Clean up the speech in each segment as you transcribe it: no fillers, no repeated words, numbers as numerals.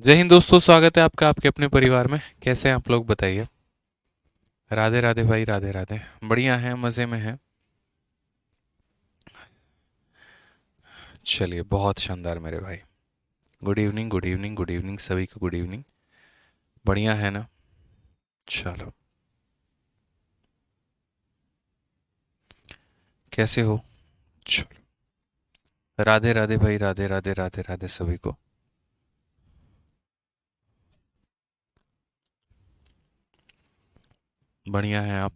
जय हिंद दोस्तों, स्वागत है आपका आपके अपने परिवार में। कैसे हैं आप लोग, बताइए। राधे राधे भाई, राधे राधे। बढ़िया हैं, मज़े में हैं। चलिए, बहुत शानदार मेरे भाई। Good evening, good evening, good evening सभी को, गुड इवनिंग। बढ़िया है ना। चलो, कैसे हो। चलो, राधे राधे भाई, राधे राधे, राधे राधे सभी को। बढ़िया हैं आप।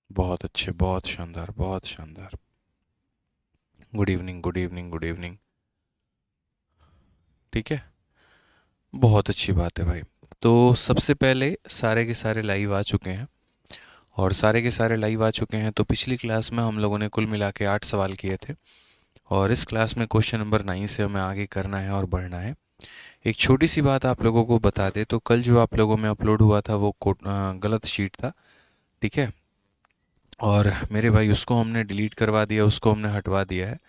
बहुत अच्छे, बहुत शानदार, बहुत शानदार। Good evening, good evening, good evening. ठीक है। बहुत अच्छी बात है भाई। तो सबसे पहले सारे के सारे लाइव आ चुके हैं। और सारे के सारे लाइव आ चुके हैं, तो पिछली क्लास में हम लोगों ने कुल मिला के 8 सवाल किए थे। और इस क्लास में क्वेश्चन नंबर 9 से हमें आगे करना है और बढ़ना है। एक छोटी सी बात आप लोगों को बता दे, तो कल जो आप लोगों में अपलोड हुआ था वो गलत शीट था। ठीक है। और मेरे भाई उसको हमने डिलीट करवा दिया, उसको हमने हटवा दिया है।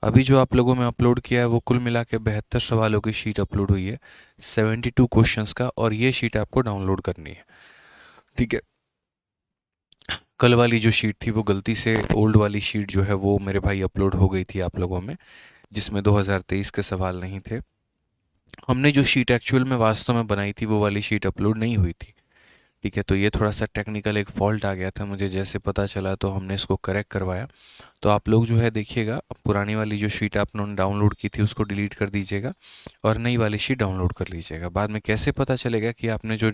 अभी जो आप लोगों में अपलोड किया है वो कुल मिला के 72 सवालों की शीट अपलोड हुई है, 72 क्वेश्चंस का। और ये शीट आपको डाउनलोड करनी है। ठीक है। कल वाली जो शीट थी वो गलती से, ओल्ड वाली शीट जो है वो मेरे भाई अपलोड हो गई थी आप लोगों में, जिसमें 2023 के सवाल नहीं थे। हमने जो शीट एक्चुअल में वास्तव में बनाई थी वो वाली शीट अपलोड नहीं हुई थी। ठीक है। तो ये थोड़ा सा टेक्निकल एक फॉल्ट आ गया था, मुझे जैसे पता चला तो हमने इसको करेक्ट करवाया। तो आप लोग जो है देखिएगा, पुरानी वाली जो शीट आपने डाउनलोड की थी उसको डिलीट कर दीजिएगा और नई वाली शीट डाउनलोड कर लीजिएगा। बाद में कैसे पता चलेगा कि आपने जो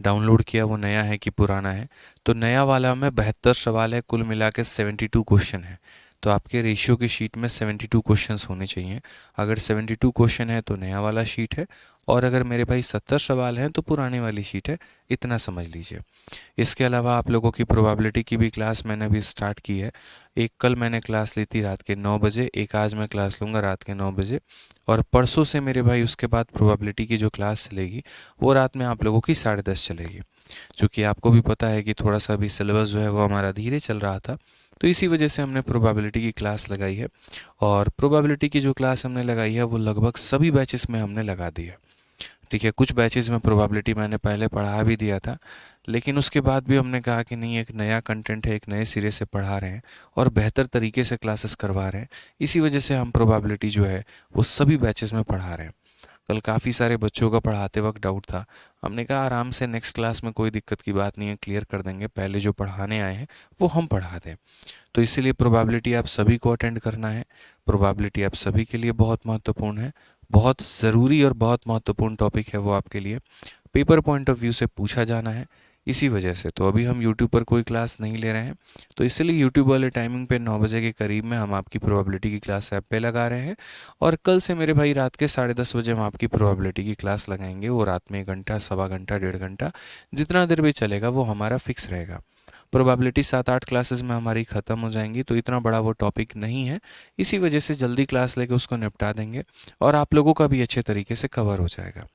डाउनलोड किया वो नया है कि पुराना है। तो नया वाला में 72 सवाल है, कुल मिला के 72 क्वेश्चन है। तो आपके रेशियो की शीट में 72 क्वेश्चंस होने चाहिए। अगर 72 क्वेश्चन है तो नया वाला शीट है, और अगर मेरे भाई 70 सवाल हैं तो पुरानी वाली शीट है। इतना समझ लीजिए। इसके अलावा आप लोगों की प्रोबेबिलिटी की भी क्लास मैंने अभी स्टार्ट की है। एक कल मैंने क्लास ली थी रात के 9 बजे, एक आज मैं क्लास लूँगा रात के 9 बजे। और परसों से मेरे भाई उसके बाद प्रोबेबिलिटी की जो क्लास चलेगी वो रात में आप लोगों की 10:30 चलेगी। क्योंकि आपको भी पता है कि थोड़ा सा अभी सिलेबस जो है वो हमारा धीरे चल रहा था, तो इसी वजह से हमने प्रोबेबिलिटी की क्लास लगाई है। और प्रोबेबिलिटी की जो क्लास हमने लगाई है वो लगभग सभी बैचेस में हमने लगा दी है। ठीक है। कुछ बैचेस में प्रोबेबिलिटी मैंने पहले पढ़ा भी दिया था, लेकिन उसके बाद भी हमने कहा कि नहीं, एक नया कंटेंट है, एक नए सिरे से पढ़ा रहे हैं और बेहतर तरीके से क्लासेस करवा रहे हैं। इसी वजह से हम प्रोबेबिलिटी जो है वो सभी बैचेस में पढ़ा रहे हैं। कल काफ़ी सारे बच्चों का पढ़ाते वक्त डाउट था। हमने कहा आराम से नेक्स्ट क्लास में कोई दिक्कत की बात नहीं है, क्लियर कर देंगे। पहले जो पढ़ाने आए हैं वो हम पढ़ा दें। तो इसीलिए प्रोबेबिलिटी आप सभी को अटेंड करना है। प्रोबेबिलिटी आप सभी के लिए बहुत महत्वपूर्ण है। बहुत ज़रूरी और बहुत महत्वपूर्ण टॉपिक है वो आपके लिए। पेपर पॉइंट ऑफ व्यू से पूछा जाना है। इसी वजह से तो अभी हम यूट्यूब पर कोई क्लास नहीं ले रहे हैं। तो इसलिए यूट्यूब वाले टाइमिंग पे 9 बजे के करीब में हम आपकी प्रोबेबिलिटी की क्लास ऐप पे लगा रहे हैं। और कल से मेरे भाई रात के 10:30 बजे हम आपकी प्रोबेबिलिटी की क्लास लगाएंगे। वो रात में 1 घंटा, सवा घंटा, 1.5 घंटा, जितना देर भी चलेगा वो हमारा फिक्स रहेगा। प्रोबेबिलिटी 7-8 क्लासेस में हमारी ख़त्म हो जाएंगी, तो इतना बड़ा वो टॉपिक नहीं है। इसी वजह से जल्दी क्लास लेके उसको निपटा देंगे और आप लोगों का भी अच्छे तरीके से कवर हो जाएगा।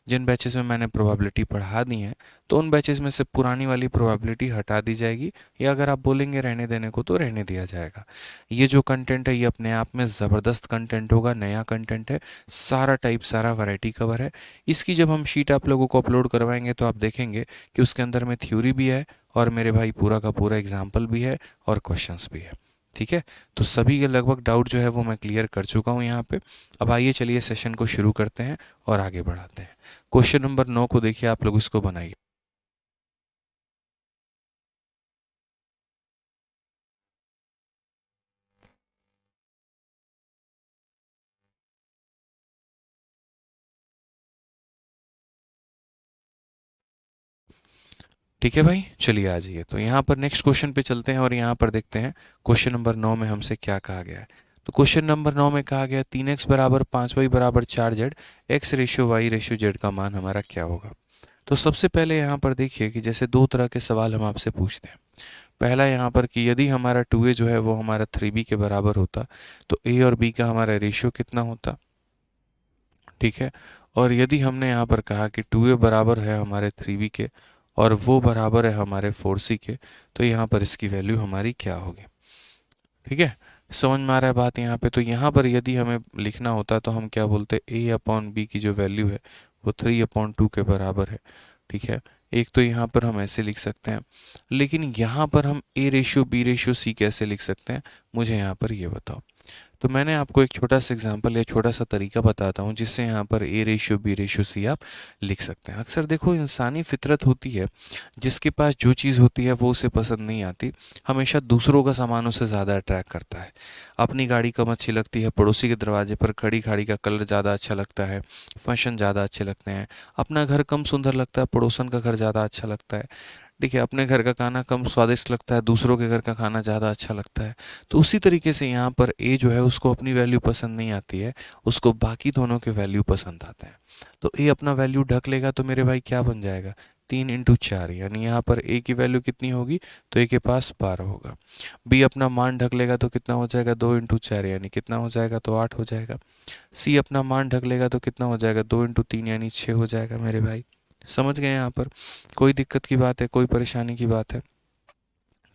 जिन बैचेस में मैंने प्रोबेबिलिटी पढ़ा दी है, तो उन बैचेस में से पुरानी वाली प्रोबेबिलिटी हटा दी जाएगी, या अगर आप बोलेंगे रहने देने को तो रहने दिया जाएगा। ये जो कंटेंट है ये अपने आप में ज़बरदस्त कंटेंट होगा, नया कंटेंट है, सारा टाइप, सारा वैरायटी कवर है। इसकी जब हम शीट आप लोगों को अपलोड करवाएंगे तो आप देखेंगे कि उसके अंदर में थ्योरी भी है, और मेरे भाई पूरा का पूरा एग्जाम्पल भी है, और क्वेश्चंस भी है। ठीक है। तो सभी के लगभग डाउट जो है वो मैं क्लियर कर चुका हूँ यहाँ पे। अब आइए चलिए सेशन को शुरू करते हैं और आगे बढ़ाते हैं। क्वेश्चन नंबर 9 को देखिए, आप लोग इसको बनाइए। ठीक है भाई, चलिए आ जाइए। तो यहाँ पर नेक्स्ट क्वेश्चन पे चलते हैं और यहाँ पर देखते हैं क्वेश्चन नंबर 9 में हमसे क्या कहा गया है। तो क्वेश्चन नंबर 9 में कहा गया 3x बराबर 5y बराबर 4z, x ratio y ratio z का मान हमारा क्या होगा। तो सबसे पहले यहाँ पर देखिए कि जैसे दो तरह के सवाल हम आपसे पूछते हैं। पहला यहाँ पर कि यदि हमारा 2a जो है वो हमारा 3b के बराबर होता, तो a और b का हमारा रेशियो कितना होता। ठीक है। और यदि हमने यहाँ पर कहा कि 2a बराबर है हमारे 3b के और वो बराबर है हमारे 4c के, तो यहाँ पर इसकी वैल्यू हमारी क्या होगी। ठीक है। समझ में आ रहा है बात यहाँ पे? तो यहाँ पर यदि हमें लिखना होता तो हम क्या बोलते, ए अपॉन बी की जो वैल्यू है वो 3/2 के बराबर है। ठीक है, एक तो यहाँ पर हम ऐसे लिख सकते हैं, लेकिन यहाँ पर हम A ratio B ratio C कैसे लिख सकते हैं, मुझे यहाँ पर ये बताओ। तो मैंने आपको एक छोटा सा एग्जांपल या छोटा सा तरीका बताता हूँ जिससे यहाँ पर A ratio B ratio C आप लिख सकते हैं। अक्सर देखो इंसानी फितरत होती है, जिसके पास जो चीज़ होती है वो उसे पसंद नहीं आती, हमेशा दूसरों का सामान उसे ज़्यादा अट्रैक्ट करता है। अपनी गाड़ी कम अच्छी लगती है, पड़ोसी के दरवाजे पर खड़ी गाड़ी का कलर ज़्यादा अच्छा लगता है, फंक्शन ज़्यादा अच्छे लगते हैं। अपना घर कम सुंदर लगता है, पड़ोसन का घर ज़्यादा अच्छा लगता है। देखिए, अपने घर का खाना कम स्वादिष्ट लगता है, दूसरों के घर का खाना ज़्यादा अच्छा लगता है। तो उसी तरीके से यहाँ पर ए जो है उसको अपनी वैल्यू पसंद नहीं आती है, उसको बाकी दोनों के वैल्यू पसंद आते हैं। तो ए अपना वैल्यू ढक लेगा तो मेरे भाई क्या बन जाएगा, 3 × 4, यानी यहाँ पर ए की वैल्यू कितनी होगी, तो ए के पास 12 होगा। बी अपना मान ढक लेगा तो कितना हो जाएगा, 2 × 4 यानी कितना हो जाएगा, तो 8 हो जाएगा। सी अपना मान ढक लेगा तो कितना हो जाएगा, 2 × 3 यानी 6 हो जाएगा मेरे भाई। समझ गए यहाँ पर? कोई दिक्कत की बात है, कोई परेशानी की बात है?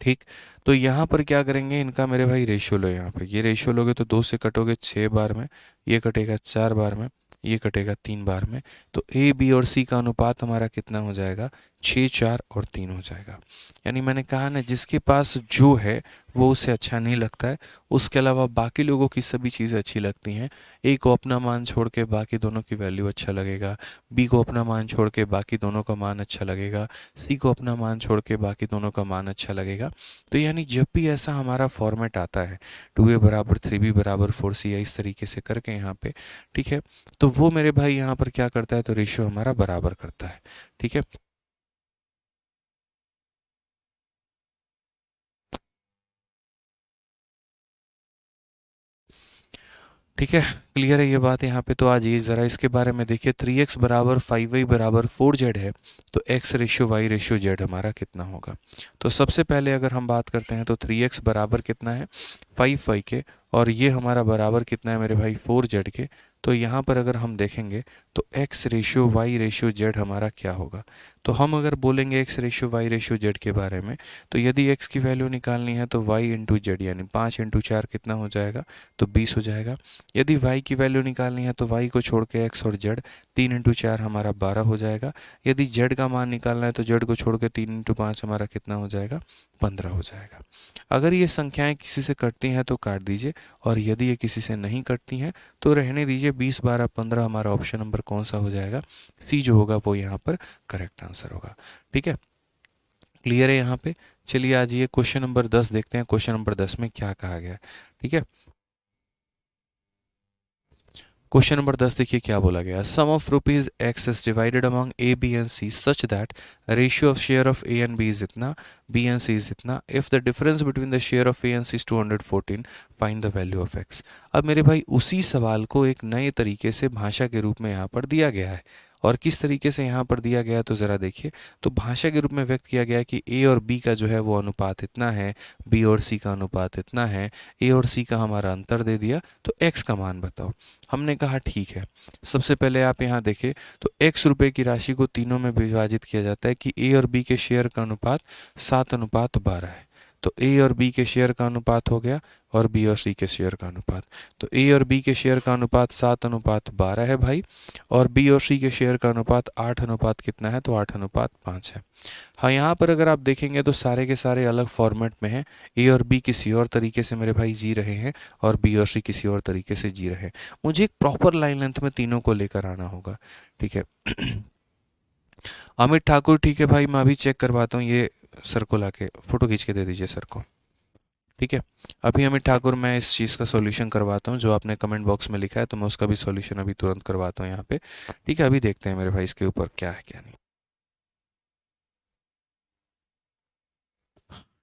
ठीक। तो यहाँ पर क्या करेंगे, इनका मेरे भाई रेशियो लो। यहाँ पे ये रेशियो लोगे तो 2 से कटोगे 6 बार में, ये कटेगा 4 बार में, ये कटेगा 3 बार में। तो ए बी और सी का अनुपात हमारा कितना हो जाएगा, 6 4 और 3 हो जाएगा। यानी मैंने कहा ना, जिसके पास जो है वो उसे अच्छा नहीं लगता है, उसके अलावा बाकी लोगों की सभी चीज़ें अच्छी लगती हैं। ए को अपना मान छोड़ के बाकी दोनों की वैल्यू अच्छा लगेगा, बी को अपना मान छोड़ के बाकी दोनों का मान अच्छा लगेगा, सी को अपना मान छोड़ के बाकी दोनों का मान अच्छा लगेगा। तो यानी जब भी ऐसा हमारा फॉर्मेट आता है, 2a बराबर 3b बराबर 4c, या इस तरीके से करके यहाँ पे, ठीक है, तो वो मेरे भाई यहाँ पर क्या करता है, तो रेशियो हमारा बराबर करता है। ठीक है, ठीक है, क्लियर है ये बात यहाँ पे? तो आज ये ज़रा इसके बारे में देखिए, 3x बराबर 5y बराबर 4z है, तो x ratio y ratio z हमारा कितना होगा। तो सबसे पहले अगर हम बात करते हैं तो 3x बराबर कितना है, 5y के, और ये हमारा बराबर कितना है मेरे भाई, 4z के। तो यहाँ पर अगर हम देखेंगे तो x ratio y ratio z हमारा क्या होगा। तो हम अगर बोलेंगे x ratio y ratio z के बारे में, तो यदि x की वैल्यू निकालनी है तो y इंटू जेड, यानी 5 × 4 कितना हो जाएगा, तो 20 हो जाएगा। यदि y की वैल्यू निकालनी है तो y को छोड़ के x और z, 3 × 4 हमारा 12 हो जाएगा। यदि z का मान निकालना है तो z को छोड़ के 3 × 5 हमारा कितना हो जाएगा, 15 हो जाएगा। अगर ये संख्याएं किसी से कटती हैं तो काट दीजिए, और यदि ये किसी से नहीं कटती हैं तो रहने दीजिए। 20 12 15 हमारा ऑप्शन नंबर कौन सा हो जाएगा, सी जो होगा वो यहाँ पर करेक्ट आंसर होगा। ठीक है, क्लियर है यहाँ पे? चलिए आज ये क्वेश्चन नंबर 10 देखते हैं, क्वेश्चन नंबर 10 में क्या कहा गया है। ठीक है, क्वेश्चन नंबर 10 देखिए क्या बोला गया। Sum of rupees X is divided among A B and C such that ratio of share of A and B is इतना, बी एंड सी इज इतना। If the difference between the share of A and C is 214, find the value of X. अब मेरे भाई उसी सवाल को एक नए तरीके से भाषा के रूप में यहाँ पर दिया गया है, और किस तरीके से यहाँ पर दिया गया है तो ज़रा देखिए। तो भाषा के रूप में व्यक्त किया गया है कि ए और बी का जो है वो अनुपात इतना है, बी और सी का अनुपात इतना है, ए और सी का हमारा अंतर दे दिया, तो एक्स का मान बताओ। हमने कहा ठीक है। सबसे पहले आप यहाँ देखें तो x रुपये की राशि को तीनों में विभाजित किया जाता है कि a और b के शेयर का अनुपात 7:12 है। तो a और b के शेयर का अनुपात हो गया, और b और c के शेयर का अनुपात। तो a और b के शेयर का अनुपात 7:12 है भाई, और b और c के शेयर का अनुपात 8 कितना है, तो 8:5 है। हाँ, यहाँ पर अगर आप देखेंगे तो सारे के सारे अलग फॉर्मेट में हैं। ए और बी किसी और तरीके से मेरे भाई जी रहे हैं, और बी और सी किसी और तरीके से जी रहे हैं। मुझे एक प्रॉपर लाइन लेंथ में तीनों को लेकर आना होगा। ठीक है अमित ठाकुर, ठीक है भाई, मैं अभी चेक करवाता हूँ, ये सर को लाके फ़ोटो खींच के दे दीजिए सर को। ठीक है, अभी अमित ठाकुर मैं इस चीज़ का सॉल्यूशन करवाता हूँ जो आपने कमेंट बॉक्स में लिखा है, तो मैं उसका भी सॉल्यूशन अभी तुरंत करवाता हूँ यहाँ पे। ठीक है, अभी देखते हैं मेरे भाई इसके ऊपर क्या है क्या नहीं।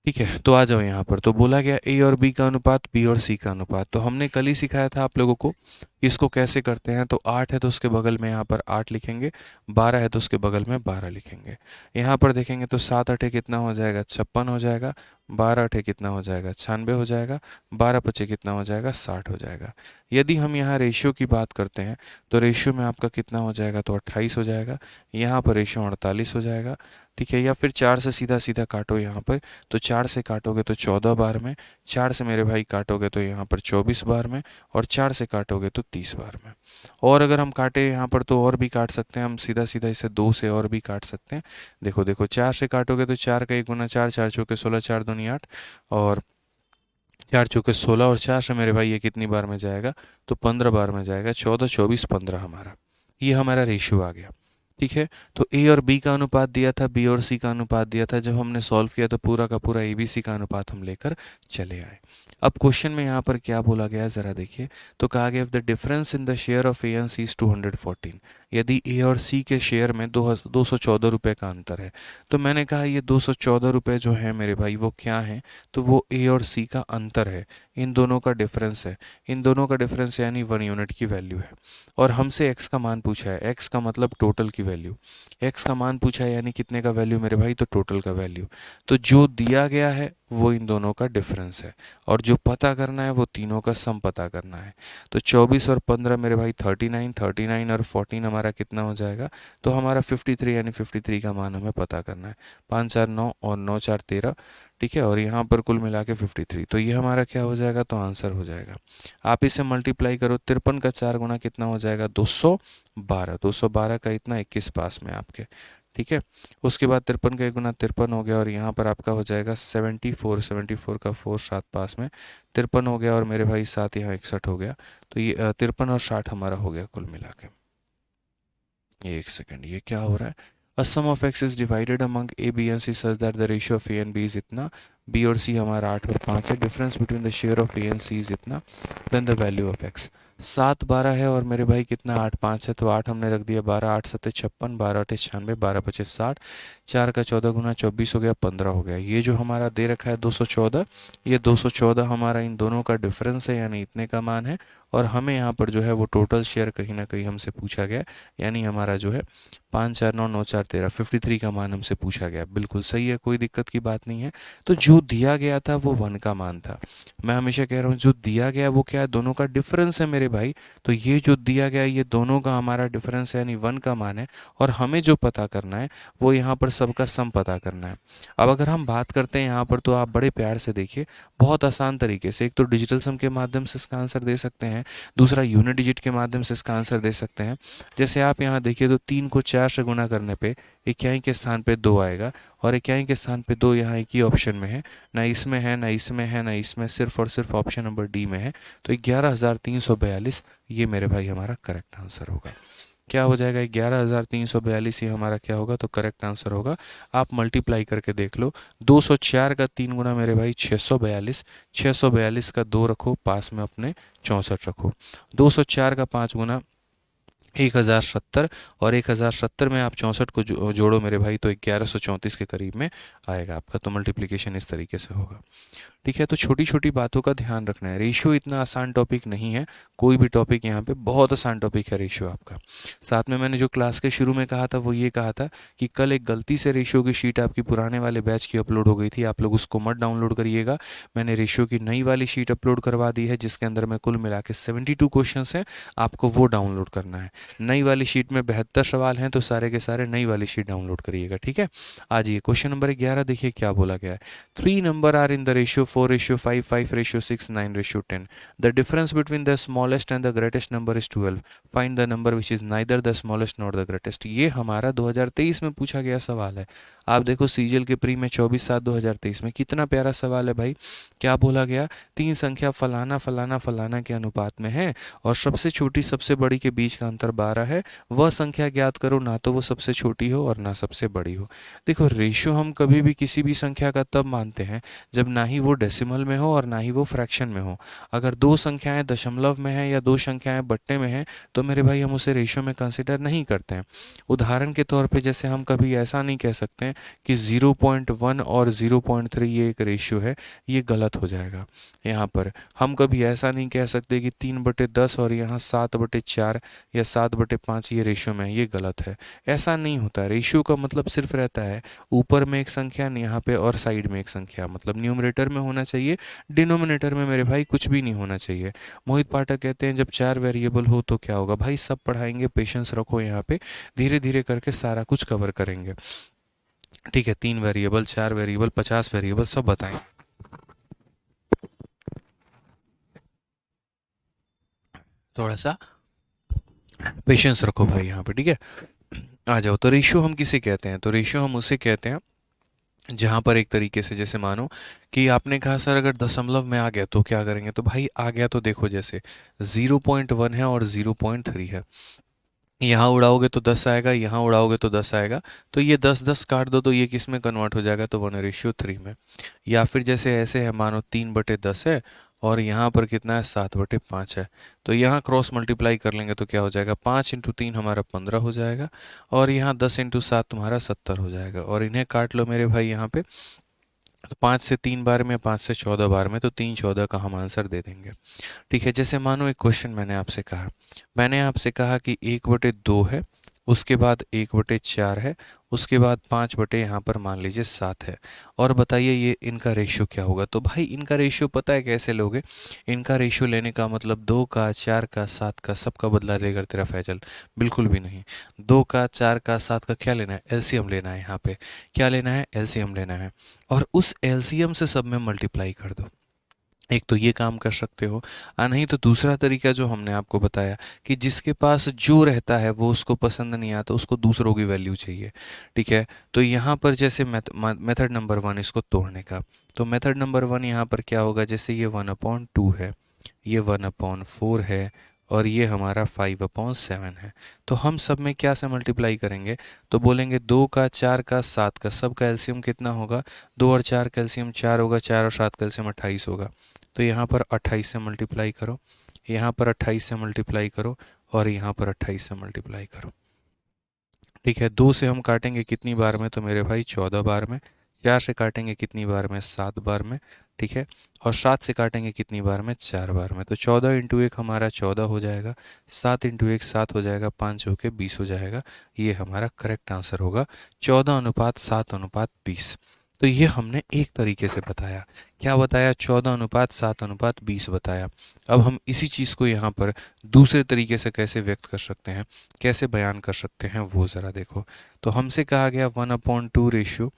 ठीक है, तो आ जाओ यहाँ पर। तो बोला गया ए और बी का अनुपात, बी और सी का अनुपात। तो हमने कल ही सिखाया था आप लोगों को इसको कैसे करते हैं। तो 8 है तो उसके बगल में यहाँ पर 8 लिखेंगे, 12 है तो उसके बगल में 12 लिखेंगे। यहाँ पर देखेंगे तो 7 8 कितना हो जाएगा, 56 हो जाएगा। 12 8 कितना हो जाएगा, 96 हो जाएगा। 12 5 कितना हो जाएगा, 60 हो जाएगा। यदि हम यहाँ रेशियो की बात करते हैं तो रेशियो में आपका कितना हो जाएगा, तो 28 हो जाएगा। यहाँ पर रेशियो 48 हो जाएगा। ठीक है, या फिर 4 से सीधा सीधा काटो यहाँ पर, तो 4 से काटोगे तो 14 बार में, 4 से मेरे भाई काटोगे तो यहाँ पर 24 बार में, और 4 से काटोगे तो 30 बार में। और अगर हम काटे यहाँ पर तो और भी काट सकते हैं, हम सीधा सीधा इसे 2 से और भी काट सकते हैं। देखो देखो, 4 से काटोगे तो 4 का 1 गुना 4, 4 चौके 16, 4 दूनी 8, और 4 चौके 16, और 4 से मेरे भाई ये कितनी बार में जाएगा, तो 15 बार में जाएगा। 14, 24, 15 हमारा, ये हमारा रेशियो आ गया। ठीक है, तो ए और बी का अनुपात दिया था, बी और सी का अनुपात दिया था। जब हमने सॉल्व किया तो पूरा का पूरा ए बी सी का अनुपात हम लेकर चले आए। अब क्वेश्चन में यहाँ पर क्या बोला गया है ज़रा देखिए। तो कहा गया the difference in the share of A and C is 214। यदि ए और सी के शेयर में 214 रुपये का अंतर है, तो मैंने कहा ये 214 रुपये जो है मेरे भाई वो क्या है, तो वो ए और सी का अंतर है, इन दोनों का डिफरेंस है। इन दोनों का डिफरेंस यानी 1 यूनिट की वैल्यू है। और हमसे एक्स का मान पूछा है, एक्स का मतलब टोटल की वैल्यू, एक्स का मान पूछा है यानी कितने का वैल्यू मेरे भाई, तो टोटल का वैल्यू। तो जो दिया गया है वो इन दोनों का डिफरेंस है, और जो पता करना है वो तीनों का सम पता करना है। तो 24 और 15 मेरे भाई 39, 39 और 14 हमारा कितना हो जाएगा, तो हमारा 53 यानी 53 का मान हमें पता करना है। 5 4 9 और 9 4 13, ठीक है, और यहाँ पर कुल मिला के 53। तो ये हमारा क्या हो जाएगा, तो आंसर हो जाएगा। आप इसे मल्टीप्लाई करो, 53 का 4 गुना कितना हो जाएगा, 212। 212 का इतना 21 पास में आपके, ठीक है। उसके बाद 53 का 1 गुना 53 हो गया, और यहाँ पर आपका हो जाएगा 74। 74 का 4 7 पास में 53 हो गया, और मेरे भाई 7 यहाँ 61 हो गया। तो ये 53 और 60 हमारा हो गया कुल मिला के। ये एक सेकेंड, ये क्या हो रहा है। A sum of x is divided among a, b and c such that the ratio of a and b is इतना, b और c हमारा 8 और 5 है, difference between the share of a and c is इतना, then the value of x। 7 12 है, और मेरे भाई कितना 8 5 है, तो 8 हमने रख दिया, 12 8 7 56, 12 8 96, 12 25 60, 4 का 14 गुना 24 हो गया, 15 हो गया। ये जो हमारा दे रखा है 214, ये 214 हमारा इन दोनों का डिफरेंस है, यानी इतने का मान है। और हमें यहाँ पर जो है वो टोटल शेयर कहीं ना कहीं हमसे पूछा गया, यानी हमारा जो है 5 4 9 9 4 13, 53 का मान हमसे पूछा गया। बिल्कुल सही है, कोई दिक्कत की बात नहीं है। तो जो दिया गया था वो 1 का मान था। मैं हमेशा कह रहा हूँ जो दिया गया वो क्या है, दोनों का डिफरेंस है मेरे भाई। तो ये जो दिया गया ये दोनों का हमारा डिफरेंस है, यानी 1 का मान है। और हमें जो पता करना है वो यहाँ पर सबका सम पता करना है। अब अगर हम बात करते हैं यहाँ पर, तो आप बड़े प्यार से देखिए, बहुत आसान तरीके से। एक तो डिजिटल सम के माध्यम से इसका आंसर दे सकते हैं, दूसरा यूनिट डिजिट के माध्यम से इसका आंसर दे सकते हैं। जैसे आप यहाँ देखिए, तो 3 को 4 से गुना करने पे इक्याई के स्थान पे 2 आएगा, और इक्याई के स्थान पे 2 यहाँ एक ही ऑप्शन में है, ना इसमें है, ना इसमें है, ना इसमें, सिर्फ और सिर्फ ऑप्शन नंबर डी में है। तो 11,342 ये मेरे भाई हमारा करेक्ट आंसर होगा। क्या हो जाएगा, 11,342 ये हमारा क्या होगा, तो करेक्ट आंसर होगा। आप मल्टीप्लाई करके देख लो, 204 का 3 गुना मेरे भाई 642, 642 का 2 रखो पास में अपने, 64 रखो। 204 का 5 गुना 1070, और 1070 में आप 64 को जोड़ो मेरे भाई, तो 1134 के करीब में आएगा आपका। तो मल्टीप्लिकेशन इस तरीके से होगा। ठीक है, तो छोटी छोटी बातों का ध्यान रखना है। रेशियो इतना आसान टॉपिक नहीं है, कोई भी टॉपिक यहाँ पे बहुत आसान टॉपिक है रेशियो आपका। साथ में मैंने जो क्लास के शुरू में कहा था वो ये कहा था कि कल एक गलती से रेशियो की शीट आपकी पुराने वाले बैच की अपलोड हो गई थी, आप लोग उसको मत डाउनलोड करिएगा। मैंने रेशियो की नई वाली शीट अपलोड करवा दी है, जिसके अंदर में कुल मिला के 72 क्वेश्चन हैं, आपको वो डाउनलोड करना है। नई वाली शीट में 72 सवाल हैं, तो सारे के सारे नई वाली शीट डाउनलोड करिएगा। ठीक है, आज ये क्वेश्चन नंबर 11 देखिए क्या बोला गया है। 3 number are in the ratio 4:5, 5:6, 9:10. The difference between the smallest and the greatest number is 12. Find the number which is neither the smallest nor the greatest. ये हमारा 2023 में पूछा गया सवाल है। आप देखो सीजीएल के प्री में 24/7/2023 में कितना प्यारा सवाल है भाई। क्या बोला गया, 3 संख्या फलाना फलाना फलाना के अनुपात में है, और सबसे छोटी सबसे बड़ी के बीच का अंतर 12 है। वह संख्या ज्ञात करो, ना तो वो सबसे छोटी हो और ना सबसे बड़ी हो। देखो रेशियो हम कभी भी किसी भी संख्या का तब मानते हैं जब ना ही वो डेसिमल में हो और ना ही वो फ्रैक्शन में हो। अगर 2 संख्याएं दशमलव में हैं या 2 संख्याएं बट्टे में हैं, तो मेरे भाई हम उसे रेशियो में कंसिडर नहीं करते हैं। उदाहरण के तौर पे जैसे हम कभी ऐसा नहीं कह सकते हैं कि 0.1 और 0.3 ये एक रेशियो है, ये गलत हो जाएगा। यहाँ पर हम कभी ऐसा नहीं कह सकते कि 3/10 और यहाँ 7/4 या 7/5 ये रेशियो में है, ये गलत है। ऐसा नहीं होता। रेशियो का मतलब सिर्फ रहता है ऊपर में एक संख्या, यहाँ पे और साइड में एक संख्या, मतलब न्यूमरेटर में होना चाहिए, डिनोमिनेटर में मेरे भाई कुछ भी नहीं होना चाहिए। मोहित पाठक कहते हैं जब 4 वेरिएबल हो तो क्या होगा। भाई सब पढ़ाएंगे, पेशेंस रखो, यहाँ पे धीरे धीरे करके सारा कुछ कवर करेंगे। ठीक है, 3 वेरिएबल, 4 वेरिएबल, 50 वेरिएबल सब बताएं। थोड़ा सा पेशेंस रखो भाई यहाँ पे, ठीक है। आ जाओ, तो रेशियो हम किसे कहते हैं? तो रेशियो हम उसे कहते हैं जहाँ पर एक तरीके से, जैसे मानो कि आपने कहा सर अगर दशमलव में आ गया तो क्या करेंगे, तो भाई आ गया तो देखो जैसे 0.1 है और 0.3 है, यहाँ उड़ाओगे तो 10 आएगा, यहाँ उड़ाओगे तो 10 आएगा, तो ये 10 10 काट दो तो ये किस में कन्वर्ट हो जाएगा, तो 1:3 में। या फिर जैसे ऐसे है, मानो 3/10 है और यहाँ पर कितना है, 7/5 है, तो यहाँ क्रॉस मल्टीप्लाई कर लेंगे तो क्या हो जाएगा, 5 × 3 हमारा 15 हो जाएगा, और यहाँ 10 × 7 तुम्हारा 70 हो जाएगा। और इन्हें काट लो मेरे भाई यहाँ पे, तो 5 से 3 बार में, 5 से 14 बार में, तो 3 14 का हम आंसर दे देंगे। ठीक है, जैसे मानो एक क्वेश्चन मैंने आपसे कहा कि 1/2 है, उसके बाद 1/4 है, उसके बाद 5 यहाँ पर मान लीजिए 7 है, और बताइए ये इनका रेशियो क्या होगा। तो भाई इनका रेशियो पता है कैसे लोगे? इनका रेशियो लेने का मतलब 2 का, 4 का, 7 का, सबका बदला लेकर तेरा फैजल, बिल्कुल भी नहीं। 2 का, 4 का, 7 का क्या लेना है, एलसीएम लेना है। यहाँ पे क्या लेना है, एलसीएम लेना है, और उस एलसीएम से सब में मल्टीप्लाई कर दो। एक तो ये काम कर सकते हो, नहीं तो दूसरा तरीका जो हमने आपको बताया कि जिसके पास जो रहता है वो उसको पसंद नहीं आता, उसको दूसरों की वैल्यू चाहिए। ठीक है, तो यहाँ पर जैसे मेथड नंबर 1 इसको तोड़ने का, तो मेथड नंबर 1 यहाँ पर क्या होगा, जैसे ये 1/2 है, ये 1/4 है, और ये हमारा 5/7 है, तो हम सब में क्या से मल्टीप्लाई करेंगे, तो बोलेंगे 2 का, 4 का, 7 का, सब का एलसीएम कितना होगा, 2 और 4 का एलसीएम 4 होगा, 4 और 7 का एलसीएम 28 होगा, तो यहाँ पर 28 से मल्टीप्लाई करो, यहाँ पर 28 से मल्टीप्लाई करो, और यहाँ पर 28 से मल्टीप्लाई करो। ठीक है, 2 से हम काटेंगे कितनी बार में, तो मेरे भाई 14 बार में। 4 से काटेंगे कितनी बार में, 7 बार में। ठीक है, और 7 से काटेंगे कितनी बार में, 4 बार में। तो 14 × 1 हमारा 14 हो जाएगा, 7 × 1 7 हो जाएगा, 5 होके 20 हो जाएगा। ये हमारा करेक्ट आंसर होगा, 14:7:20। तो ये हमने एक तरीके से बताया, क्या बताया, 14:7:20 बताया। अब हम इसी चीज़ को यहाँ पर दूसरे तरीके से कैसे व्यक्त कर सकते हैं, कैसे बयान कर सकते हैं, वो ज़रा देखो। तो हमसे कहा गया 1/2 रेशियो,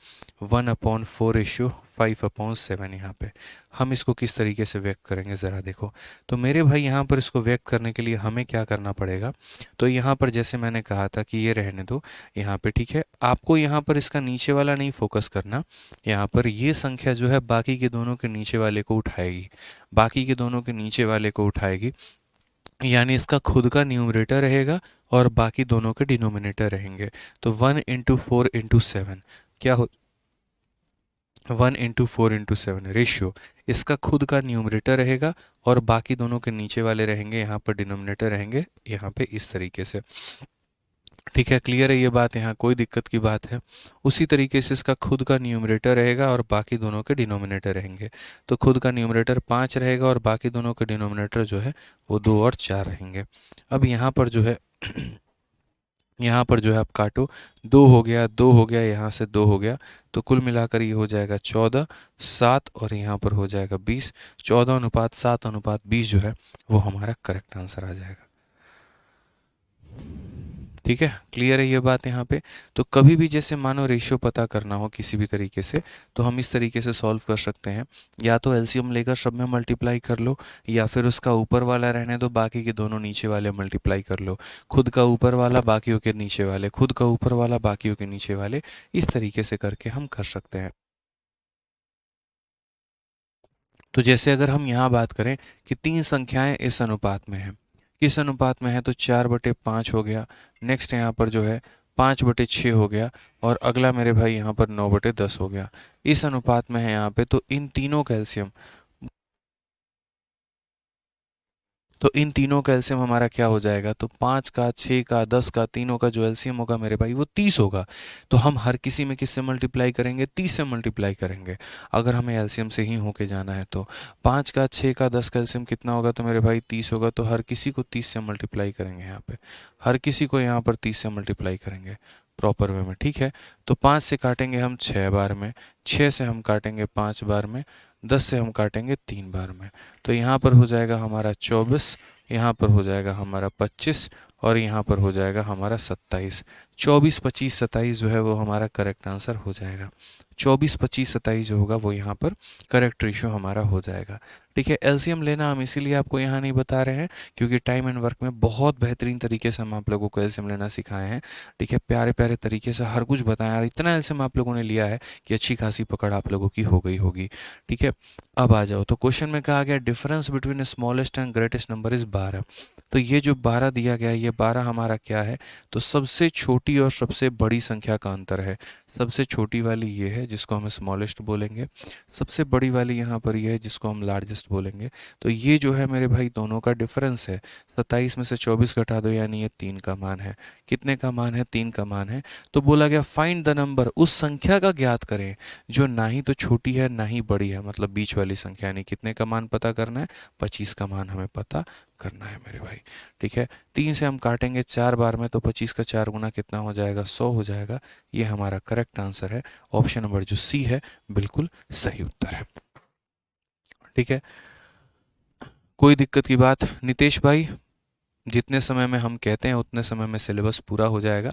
1/4 रेशियो, 5/7। यहाँ पे हम इसको किस तरीके से व्यक्त करेंगे, ज़रा देखो। तो मेरे भाई यहाँ पर इसको व्यक्त करने के लिए हमें क्या करना पड़ेगा, तो यहाँ पर जैसे मैंने कहा था कि ये रहने दो यहाँ पे, ठीक है। आपको यहाँ पर इसका नीचे वाला नहीं फोकस करना, यहाँ पर ये संख्या जो है बाकी के दोनों के नीचे वाले को उठाएगी, बाकी के दोनों के नीचे वाले को उठाएगी, यानी इसका खुद का न्यूमरेटर रहेगा और बाकी दोनों के डिनोमिनेटर रहेंगे। तो 1 × 4 × 7 क्या हो, 1 × 4 × 7 रेशियो, इसका खुद का न्यूमरेटर रहेगा और बाकी दोनों के नीचे वाले रहेंगे, यहाँ पर डिनोमिनेटर रहेंगे, यहाँ पे इस तरीके से। ठीक है, क्लियर है ये बात, यहाँ कोई दिक्कत की बात है? उसी तरीके से इसका खुद का न्यूमरेटर रहेगा और बाकी दोनों के डिनोमिनेटर रहेंगे। तो खुद का न्यूमरेटर 5 रहेगा और बाकी दोनों के डिनोमिनेटर जो है वो 2 और 4 रहेंगे। अब यहाँ पर जो है यहाँ पर जो है आप काटो, 2 हो गया, 2 हो गया, यहाँ से 2 हो गया, तो कुल मिलाकर ये हो जाएगा 14, 7 और यहाँ पर हो जाएगा 20। 14:7:20 जो है वो हमारा करेक्ट आंसर आ जाएगा। ठीक है, क्लियर है ये बात यहाँ पे? तो कभी भी जैसे मानो रेशियो पता करना हो किसी भी तरीके से, तो हम इस तरीके से सॉल्व कर सकते हैं, या तो एलसीएम लेकर सब में मल्टीप्लाई कर लो, या फिर उसका ऊपर वाला रहने दो, बाकी के दोनों नीचे वाले मल्टीप्लाई कर लो, खुद का ऊपर वाला बाकियों के नीचे वाले, खुद का ऊपर वाला बाकियों के नीचे वाले, इस तरीके से करके हम कर सकते हैं। तो जैसे अगर हम यहाँ बात करें कि 3 संख्याएं इस अनुपात में हैं, किस अनुपात में है, तो 4/5 हो गया, नेक्स्ट यहाँ पर जो है 5/6 हो गया, और अगला मेरे भाई यहाँ पर 9/10 हो गया, इस अनुपात में है यहाँ पे। तो इन तीनों कैल्शियम, तो इन तीनों का एलसीएम हमारा क्या हो जाएगा, तो 5 का, 6 का, 10 का, तीनों का जो एलसीएम होगा मेरे भाई वो 30 होगा। तो हम हर किसी में किससे मल्टीप्लाई करेंगे, 30 से मल्टीप्लाई करेंगे, अगर हमें एलसीएम से ही होके जाना है तो। 5 का, 6 का, 10 का एलसीएम कितना होगा, तो मेरे भाई 30 होगा, तो हर किसी को 30 से मल्टीप्लाई करेंगे यहाँ पे, हर किसी को यहाँ पर 30 से मल्टीप्लाई करेंगे प्रॉपर वे में। ठीक है, तो 5 से काटेंगे हम 6 बार में, 6 से हम काटेंगे 5 बार में, 10 से हम काटेंगे 3 बार में, तो यहाँ पर हो जाएगा हमारा 24, यहाँ पर हो जाएगा हमारा 25, और यहाँ पर हो जाएगा हमारा 27। 24, 25, 27 जो है वो हमारा करेक्ट आंसर हो जाएगा। 24, 25, 27 जो होगा वो यहाँ पर करेक्ट रेशियो हमारा हो जाएगा। ठीक है, एलसीएम लेना हम इसीलिए आपको यहाँ नहीं बता रहे हैं क्योंकि टाइम एंड वर्क में बहुत बेहतरीन तरीके से हम आप लोगों को एलसीएम लेना सिखाए हैं। ठीक है, प्यारे प्यारे तरीके से हर कुछ बताया और इतना एलसीएम आप लोगों ने लिया है कि अच्छी खासी पकड़ आप लोगों की हो गई होगी। ठीक है, अब आ जाओ, तो क्वेश्चन में कहा गया difference between smallest and greatest number is 12। तो ये जो 12 दिया गया है, ये 12 हमारा क्या है, तो सबसे छोटी और सबसे बड़ी संख्या का अंतर है। सबसे छोटी वाली ये है जिसको हम स्मॉलेस्ट बोलेंगे, सबसे बड़ी वाली यहाँ पर ये है जिसको हम लार्जेस्ट बोलेंगे। तो ये जो है मेरे भाई दोनों का डिफरेंस है। 27 में से 24 घटा दो यानी ये 3 का मान है। कितने का मान है, 3 का मान है। तो बोला गया फाइंड द नंबर, उस संख्या का ज्ञात करें जो ना ही तो छोटी है ना ही बड़ी है, मतलब बीच वाली संख्या, यानी कितने का मान पता करना है, 25 का मान हमें पता करना है मेरे भाई। ठीक है, 3 से हम काटेंगे 4 बार में तो 25 का 4 गुना कितना हो जाएगा, 100 हो जाएगा। ये हमारा करेक्ट आंसर है। ऑप्शन नंबर जो सी है बिल्कुल सही उत्तर है। ठीक है, कोई दिक्कत की बात नितेश भाई, जितने समय में हम कहते हैं उतने समय में सिलेबस पूरा हो जाएगा।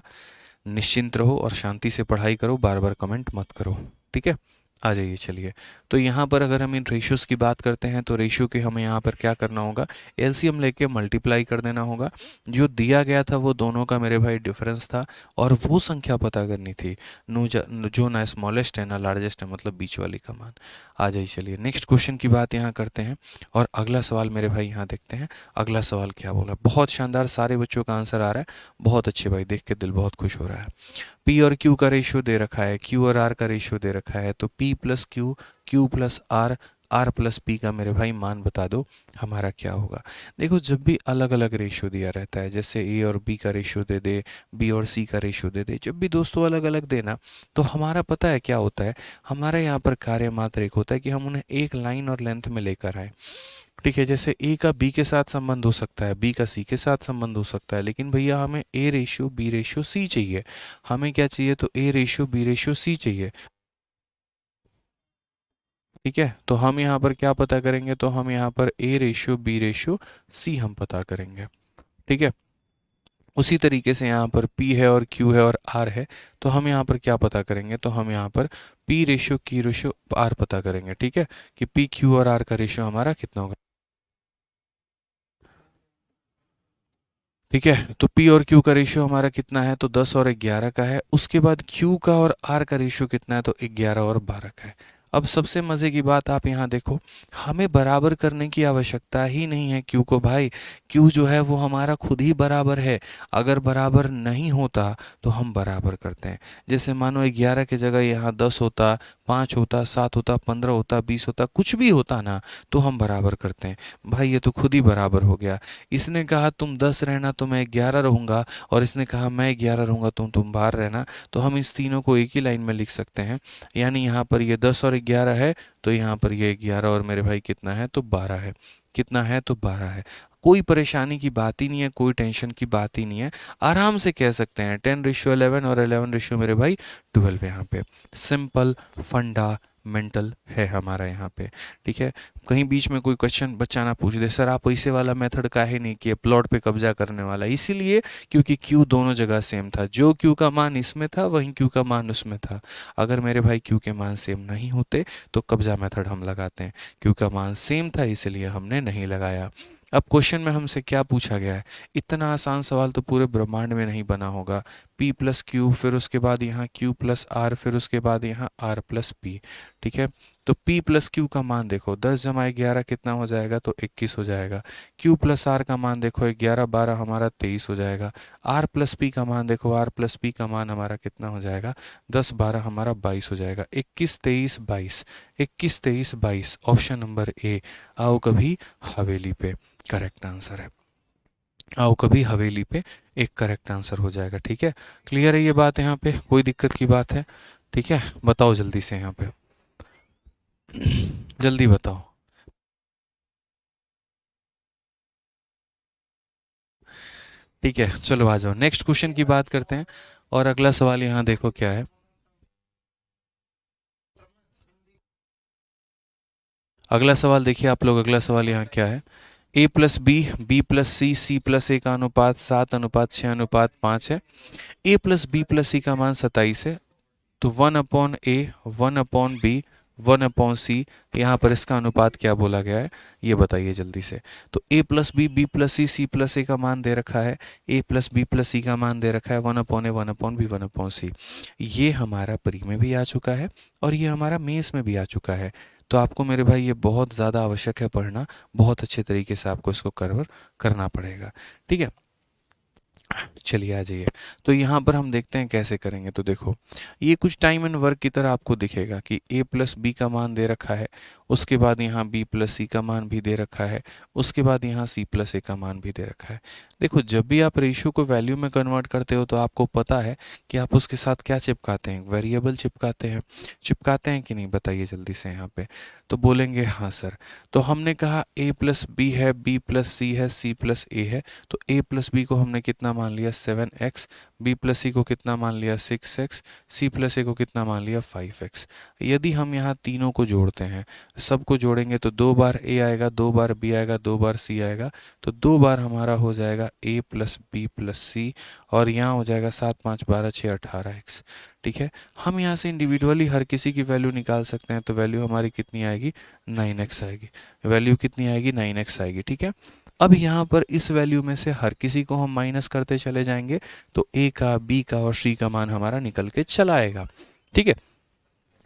निश्चिंत रहो और शांति से पढ़ाई करो, बार बार कमेंट मत करो। ठीक है, आ जाइए चलिए। तो यहाँ पर अगर हम इन रेशियोज़ की बात करते हैं तो रेशियो के हमें यहाँ पर क्या करना होगा, एलसीएम लेके मल्टीप्लाई कर देना होगा। जो दिया गया था वो दोनों का मेरे भाई डिफरेंस था और वो संख्या पता करनी थी जो ना स्मॉलेस्ट है ना लार्जेस्ट है, मतलब बीच वाली का मान। आ जाइए चलिए नेक्स्ट क्वेश्चन की बात यहाँ करते हैं और अगला सवाल मेरे भाई यहाँ देखते हैं। अगला सवाल क्या बोला, बहुत शानदार, सारे बच्चों का आंसर आ रहा है, बहुत अच्छे भाई, देख के दिल बहुत खुश हो रहा है। पी और क्यू का रेशियो दे रखा है, क्यू और आर का रेशियो दे रखा है, तो P plus Q, Q plus R, R plus P का मेरे भाई मान बता दो हमारा क्या होगा। देखो जब भी अलग अलग रेशियो दिया रहता है, जैसे ए और बी का रेशियो दे दे, बी और सी का रेशियो दे दे, जब भी दोस्तों अलग अलग देना, तो हमारा पता है क्या होता है, हमारा यहाँ पर कार्य मात्र एक होता है कि हम उन्हें एक लाइन और लेंथ में लेकर आए। ठीक है, जैसे ए का बी के साथ संबंध हो सकता है, बी का सी के साथ संबंध हो सकता है, लेकिन भैया हमें A ratio B ratio C चाहिए। हमें क्या चाहिए, तो A ratio B ratio C चाहिए। ठीक है, तो हम यहाँ पर क्या पता करेंगे, तो हम यहाँ पर A ratio B ratio C हम पता करेंगे। ठीक है, उसी तरीके से यहाँ पर P है और Q है और R है, तो हम यहाँ पर क्या पता करेंगे, तो हम यहाँ पर P ratio Q ratio R पता करेंगे। ठीक है, कि P Q और R का रेशियो हमारा कितना होगा। ठीक है, तो P और Q का रेशियो हमारा कितना है, तो 10 और 11 का है। उसके बाद Q का और R का रेशियो कितना है, तो 11 और 12 का है। अब सबसे मज़े की बात आप यहाँ देखो, हमें बराबर करने की आवश्यकता ही नहीं है Q को भाई। Q जो है वो हमारा खुद ही बराबर है। अगर बराबर नहीं होता तो हम बराबर करते हैं। जैसे मानो 11 की जगह यहाँ 10 होता, 5 होता, 7 होता, 15 होता, 20 होता, कुछ भी होता ना, तो हम बराबर करते हैं। भाई ये तो खुद ही बराबर हो गया। इसने कहा तुम 10 रहना तो मैं 11 रहूँगा, और इसने कहा मैं 11 रहूँगा तुम बाहर रहना, तो हम इस तीनों को एक ही लाइन में लिख सकते हैं। यानी यहाँ पर ये 10 और 11 है, तो यहाँ पर ये 11 और मेरे भाई कितना है, तो 12 है। कितना है, तो 12 है। कोई परेशानी की बात ही नहीं है, कोई टेंशन की बात ही नहीं है, आराम से कह सकते हैं 10:11 और 11 मेरे भाई 12 यहाँ पे। सिंपल फंडामेंटल है हमारा यहाँ पे। ठीक है, कहीं बीच में कोई क्वेश्चन बच्चा ना पूछ दे, सर आप ऐसे वाला मेथड काहे नहीं किए, प्लॉट पे कब्जा करने वाला, इसीलिए क्योंकि क्यू दोनों जगह सेम था। जो क्यू का मान इसमें था वहीं क्यू का मान उसमें था। अगर मेरे भाई क्यू के मान सेम नहीं होते तो कब्जा मेथड हम लगाते हैं। क्यू का मान सेम था इसलिए हमने नहीं लगाया। अब क्वेश्चन में हमसे क्या पूछा गया है, इतना आसान सवाल तो पूरे ब्रह्मांड में नहीं बना होगा। P प्लस क्यू, फिर उसके बाद यहाँ Q प्लस आर, फिर उसके बाद यहाँ R प्लस पी। ठीक है, तो P प्लस क्यू का मान देखो, 10 जमा 11 कितना हो जाएगा, तो 21 हो जाएगा। Q प्लस आर का मान देखो, 11 12 हमारा 23 हो जाएगा। R प्लस पी का मान देखो, R प्लस पी का मान हमारा कितना हो जाएगा, 10 12 हमारा 22 हो जाएगा। 21 23 22, 21 23 22, ऑप्शन नंबर ए, आओ कभी हवेली पे, करेक्ट आंसर है। आओ कभी हवेली पे एक करेक्ट आंसर हो जाएगा। ठीक है, क्लियर है ये बात, यहाँ पे कोई दिक्कत की बात है। ठीक है, बताओ जल्दी से यहाँ पे, जल्दी बताओ। ठीक है, चलो आ जाओ नेक्स्ट क्वेश्चन की बात करते हैं। और अगला सवाल यहाँ देखो क्या है। अगला सवाल देखिए आप लोग, अगला सवाल यहाँ क्या है, B plus C plus A का अनुपात 7:6:5 है। बी प्लस सी का मान 27 है। तो 1/a 1/b 1/c, यहाँ पर इसका अनुपात क्या बोला गया है ये बताइए जल्दी से। तो a plus B plus C plus A का मान दे रखा है, a plus B plus C का मान दे रखा है 1/a 1/b 1/c। ये हमारा प्री में भी आ चुका है और ये हमारा मेंस में भी आ चुका है। तो आपको मेरे भाई ये बहुत ज़्यादा आवश्यक है पढ़ना, बहुत अच्छे तरीके से आपको इसको कवर करना पड़ेगा। ठीक है, चलिए आ जाइए। तो यहाँ पर हम देखते हैं कैसे करेंगे। तो देखो, ये कुछ टाइम एंड वर्क की तरह आपको दिखेगा कि a प्लस बी का मान दे रखा है, उसके बाद यहाँ b प्लस सी का मान भी दे रखा है, उसके बाद यहाँ c प्लस ए का मान भी दे रखा है। देखो, जब भी आप रेशियो को वैल्यू में कन्वर्ट करते हो तो आपको पता है कि आप उसके साथ क्या चिपकाते हैं, वेरिएबल चिपकाते हैं कि नहीं, बताइए जल्दी से यहाँ पे। तो बोलेंगे हाँ सर। तो हमने कहा a प्लस बी है, b प्लस सी है, c प्लस ए है। तो a प्लस बी को हमने कितना मान लिया 7x, b प्लस सी को कितना मान लिया 6x, c प्लस ए को कितना मान लिया 5x। यदि हम यहाँ तीनों को जोड़ते हैं, सबको जोड़ेंगे तो 2 बार a आएगा, 2 बार b आएगा, 2 बार c आएगा। तो 2 बार हमारा हो जाएगा a प्लस बी प्लस सी, और यहाँ हो जाएगा 7 5 12 6 18x। ठीक है, हम यहाँ से इंडिविजुअली हर किसी की वैल्यू निकाल सकते हैं। तो वैल्यू हमारी कितनी आएगी 9x आएगी। वैल्यू कितनी आएगी 9x आएगी। ठीक है, अब यहाँ पर इस वैल्यू में से हर किसी को हम माइनस करते चले जाएंगे तो a का, b का और c का मान हमारा निकल के चला आएगा। ठीक है,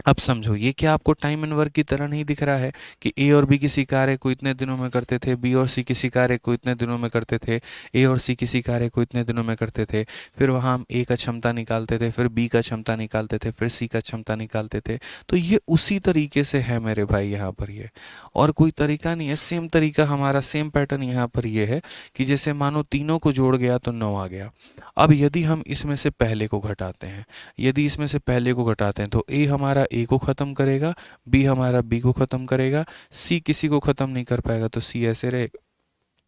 अब समझो, ये क्या आपको टाइम एंड वर्क की तरह नहीं दिख रहा है कि ए और बी किसी कार्य को इतने दिनों में करते थे, बी और सी किसी कार्य को इतने दिनों में करते थे, ए और सी किसी कार्य को इतने दिनों में करते थे। फिर वहाँ हम ए का क्षमता निकालते थे, फिर बी का क्षमता निकालते थे, फिर सी का क्षमता निकालते थे। तो ये उसी तरीके से है मेरे भाई यहाँ पर ये, और कोई तरीका नहीं है। सेम तरीका हमारा, सेम पैटर्न यहाँ पर ये है कि जैसे मानो तीनों को जोड़ गया तो 9 आ गया। अब यदि हम इसमें से पहले को घटाते हैं, यदि इसमें से पहले को घटाते हैं तो ए हमारा ए को ख़त्म करेगा, बी हमारा बी को ख़त्म करेगा, सी किसी को ख़त्म नहीं कर पाएगा तो सी ऐसे रहेगा,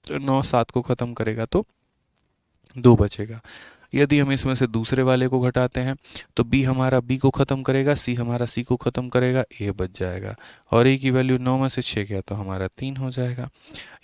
तो 9 7 को ख़त्म करेगा तो 2 बचेगा। यदि हम इसमें से दूसरे वाले को घटाते हैं तो b हमारा b को ख़त्म करेगा, c हमारा c को ख़त्म करेगा, a बच जाएगा, और a की वैल्यू 9 में से 6 गया तो हमारा 3 हो जाएगा।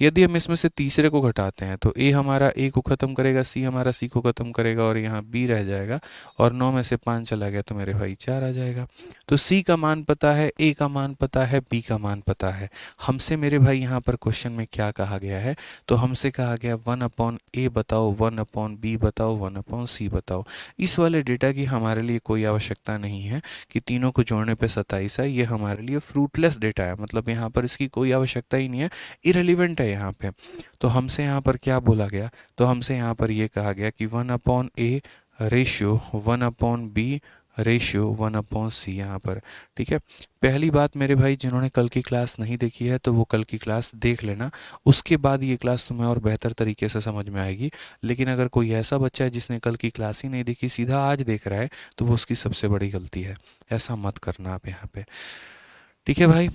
यदि हम इसमें से तीसरे को घटाते हैं तो a हमारा a को ख़त्म करेगा, c हमारा c को ख़त्म करेगा, और यहाँ b रह जाएगा, और 9 में से 5 चला गया तो मेरे भाई 4 आ जाएगा। तो c का मान पता है, a का मान पता है, b का मान पता है। हमसे मेरे भाई यहाँ पर क्वेश्चन में क्या कहा गया है, तो हमसे कहा गया 1/a बताओ, 1/b बताओ, 1/c बताओ। इस वाले डेटा की हमारे लिए कोई आवश्यकता नहीं है कि तीनों को जोड़ने पे 27 है। ये हमारे लिए फ्रूटलेस डेटा है, मतलब यहाँ पर इसकी कोई आवश्यकता ही नहीं है, इरेलीवेंट है यहाँ पे। तो हमसे यहाँ पर क्या बोला गया, तो हमसे यहाँ पर ये कहा गया कि 1/a ratio 1/b ratio 1/c यहाँ पर। ठीक है, पहली बात मेरे भाई, जिन्होंने कल की क्लास नहीं देखी है तो वो कल की क्लास देख लेना, उसके बाद ये क्लास तुम्हें और बेहतर तरीके से समझ में आएगी। लेकिन अगर कोई ऐसा बच्चा है जिसने कल की क्लास ही नहीं देखी, सीधा आज देख रहा है, तो वो उसकी सबसे बड़ी गलती है। ऐसा मत करना आप यहाँ पे। ठीक है भाई,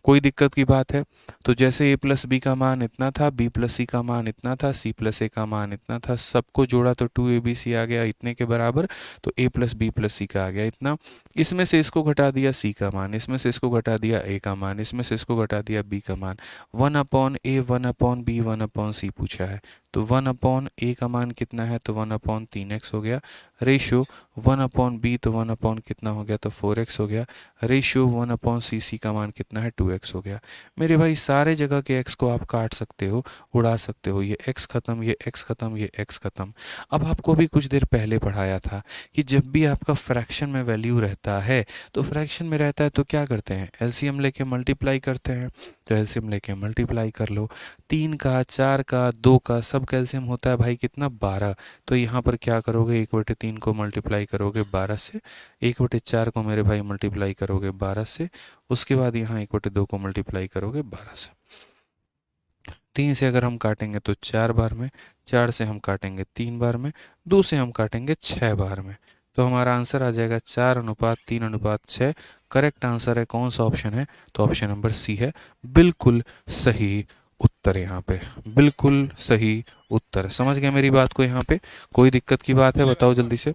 कोई दिक्कत की बात है? तो जैसे a प्लस बी का मान इतना था, b प्लस सी का मान इतना था, c प्लस ए का मान इतना था, सबको जोड़ा तो 2abc आ गया इतने के बराबर। तो a plus B plus C का आ गया इतना। इसमें से इसको घटा दिया c का मान, इसमें से इसको घटा दिया a का मान, इसमें से इसको घटा दिया b का मान। 1/a 1/b 1/c पूछा है, तो 1/a का मान कितना है, तो 1/3x हो गया। रेशियो 1/b, तो 1/ कितना हो गया, तो 4x हो गया। रेशियो 1/cc का मान कितना है, 2x हो गया। मेरे भाई सारे जगह के x को आप काट सकते हो, उड़ा सकते हो, ये x खत्म, ये x खत्म, ये x खत्म। अब आपको अभी कुछ देर पहले पढ़ाया था कि जब भी आपका फ्रैक्शन में वैल्यू रहता है, तो फ्रैक्शन में रहता है तो क्या करते हैं, एलसीएम लेके मल्टीप्लाई करते हैं। तो एलसीएम लेके मल्टीप्लाई कर लो, 3 का, 4 का, 2 का, सब का एलसीएम होता है भाई कितना, 12। तो यहाँ पर क्या करोगे, 1/3 को मल्टीप्लाई करोगे 12 से, 1/4 को मेरे भाई मल्टीप्लाई करोगे 12 से, उसके बाद यहाँ 1/2 को मल्टीप्लाई करोगे 12 से। 3 से अगर हम काटेंगे तो 4 बार में, 4 से हम काटेंगे 3 बार में, 2 से हम काटेंगे 6 बार में। तो हमारा आंसर आ जाएगा 4:3:6। करेक्ट आंसर है कौन सा ऑप्शन है, तो ऑप्शन नंबर सी है बिल्कुल सही उत्तर। यहाँ पे बिल्कुल सही उत्तर। समझ गए मेरी बात को? यहाँ पे कोई दिक्कत की बात है, बताओ जल्दी से।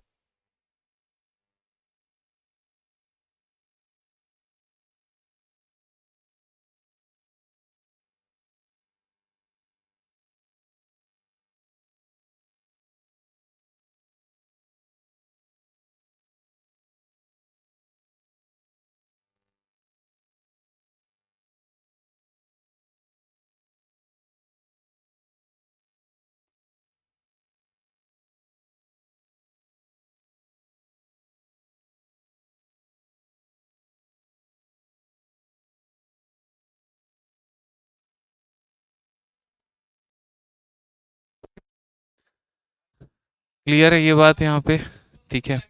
क्लियर है ये बात यहाँ पे? ठीक है,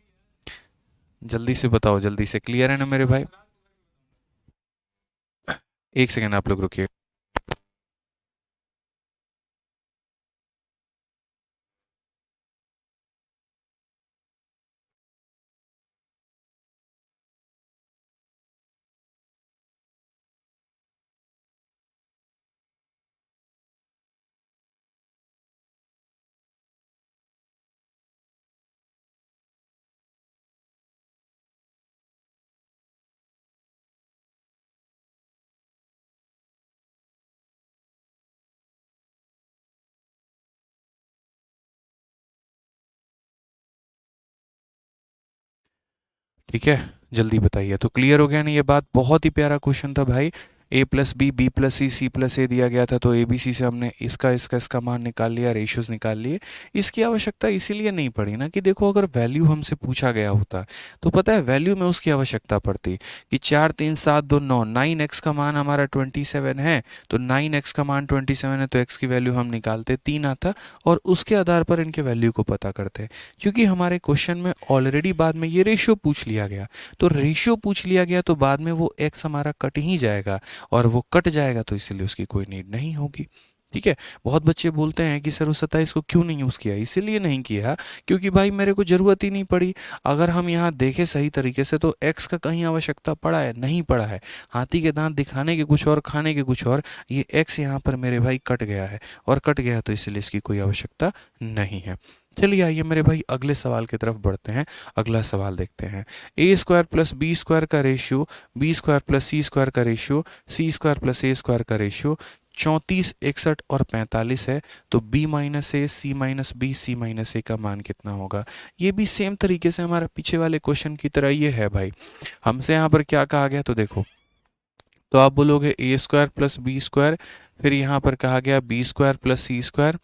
जल्दी से बताओ, जल्दी से। क्लियर है ना मेरे भाई? एक सेकेंड आप लोग रुकिए। ठीक है, जल्दी बताइए। तो क्लियर हो गया ना ये बात? बहुत ही प्यारा क्वेश्चन था भाई। A plus B, B plus C plus A दिया गया था, तो ए बी सी से हमने इसका मान निकाल लिया, रेशियोज निकाल लिए। इसकी आवश्यकता इसीलिए नहीं पड़ी ना कि देखो, अगर वैल्यू हमसे पूछा गया होता तो पता है वैल्यू में उसकी आवश्यकता पड़ती कि 4 3 7 2 9, 9x का मान हमारा 27 है, तो 9x का मान 27 है, तो x की वैल्यू हम निकालते 3 आता और उसके आधार पर इनके वैल्यू को पता करते। क्योंकि हमारे क्वेश्चन में ऑलरेडी बाद में ये रेशियो पूछ लिया गया, तो रेशियो पूछ लिया गया तो बाद में वो x हमारा कट ही जाएगा, और वो कट जाएगा तो इसलिए उसकी कोई नीड नहीं होगी। ठीक है। बहुत बच्चे बोलते हैं कि सर उस 27 को क्यों नहीं यूज़ किया? इसीलिए नहीं किया क्योंकि भाई मेरे को ज़रूरत ही नहीं पड़ी। अगर हम यहाँ देखें सही तरीके से तो x का कहीं आवश्यकता पड़ा है? नहीं पड़ा है। हाथी के दांत दिखाने के कुछ और, खाने के कुछ और। ये x यहाँ पर मेरे भाई कट गया है, और कट गया तो इसलिए इसकी कोई आवश्यकता नहीं है। चलिए आइए मेरे भाई अगले सवाल की तरफ बढ़ते हैं। अगला सवाल देखते हैं। ए स्क्वायर प्लस बी स्क्वायर का रेशियो, बी स्क्वायर प्लस सी स्क्वायर का रेशियो, सी स्क्वायर प्लस ए स्क्वायर का रेशियो 34, 61 और 45 है, तो b माइनस ए, सी माइनस बी, सी माइनस ए का मान कितना होगा? ये भी सेम तरीके से हमारा पीछे वाले क्वेश्चन की तरह ये है भाई। हमसे यहाँ पर क्या कहा गया, तो देखो, तो आप बोलोगे ए स्क्वायर प्लस बी स्क्वायर, फिर यहाँ पर कहा गया बी स्क्वायर प्लस सी स्क्वायर,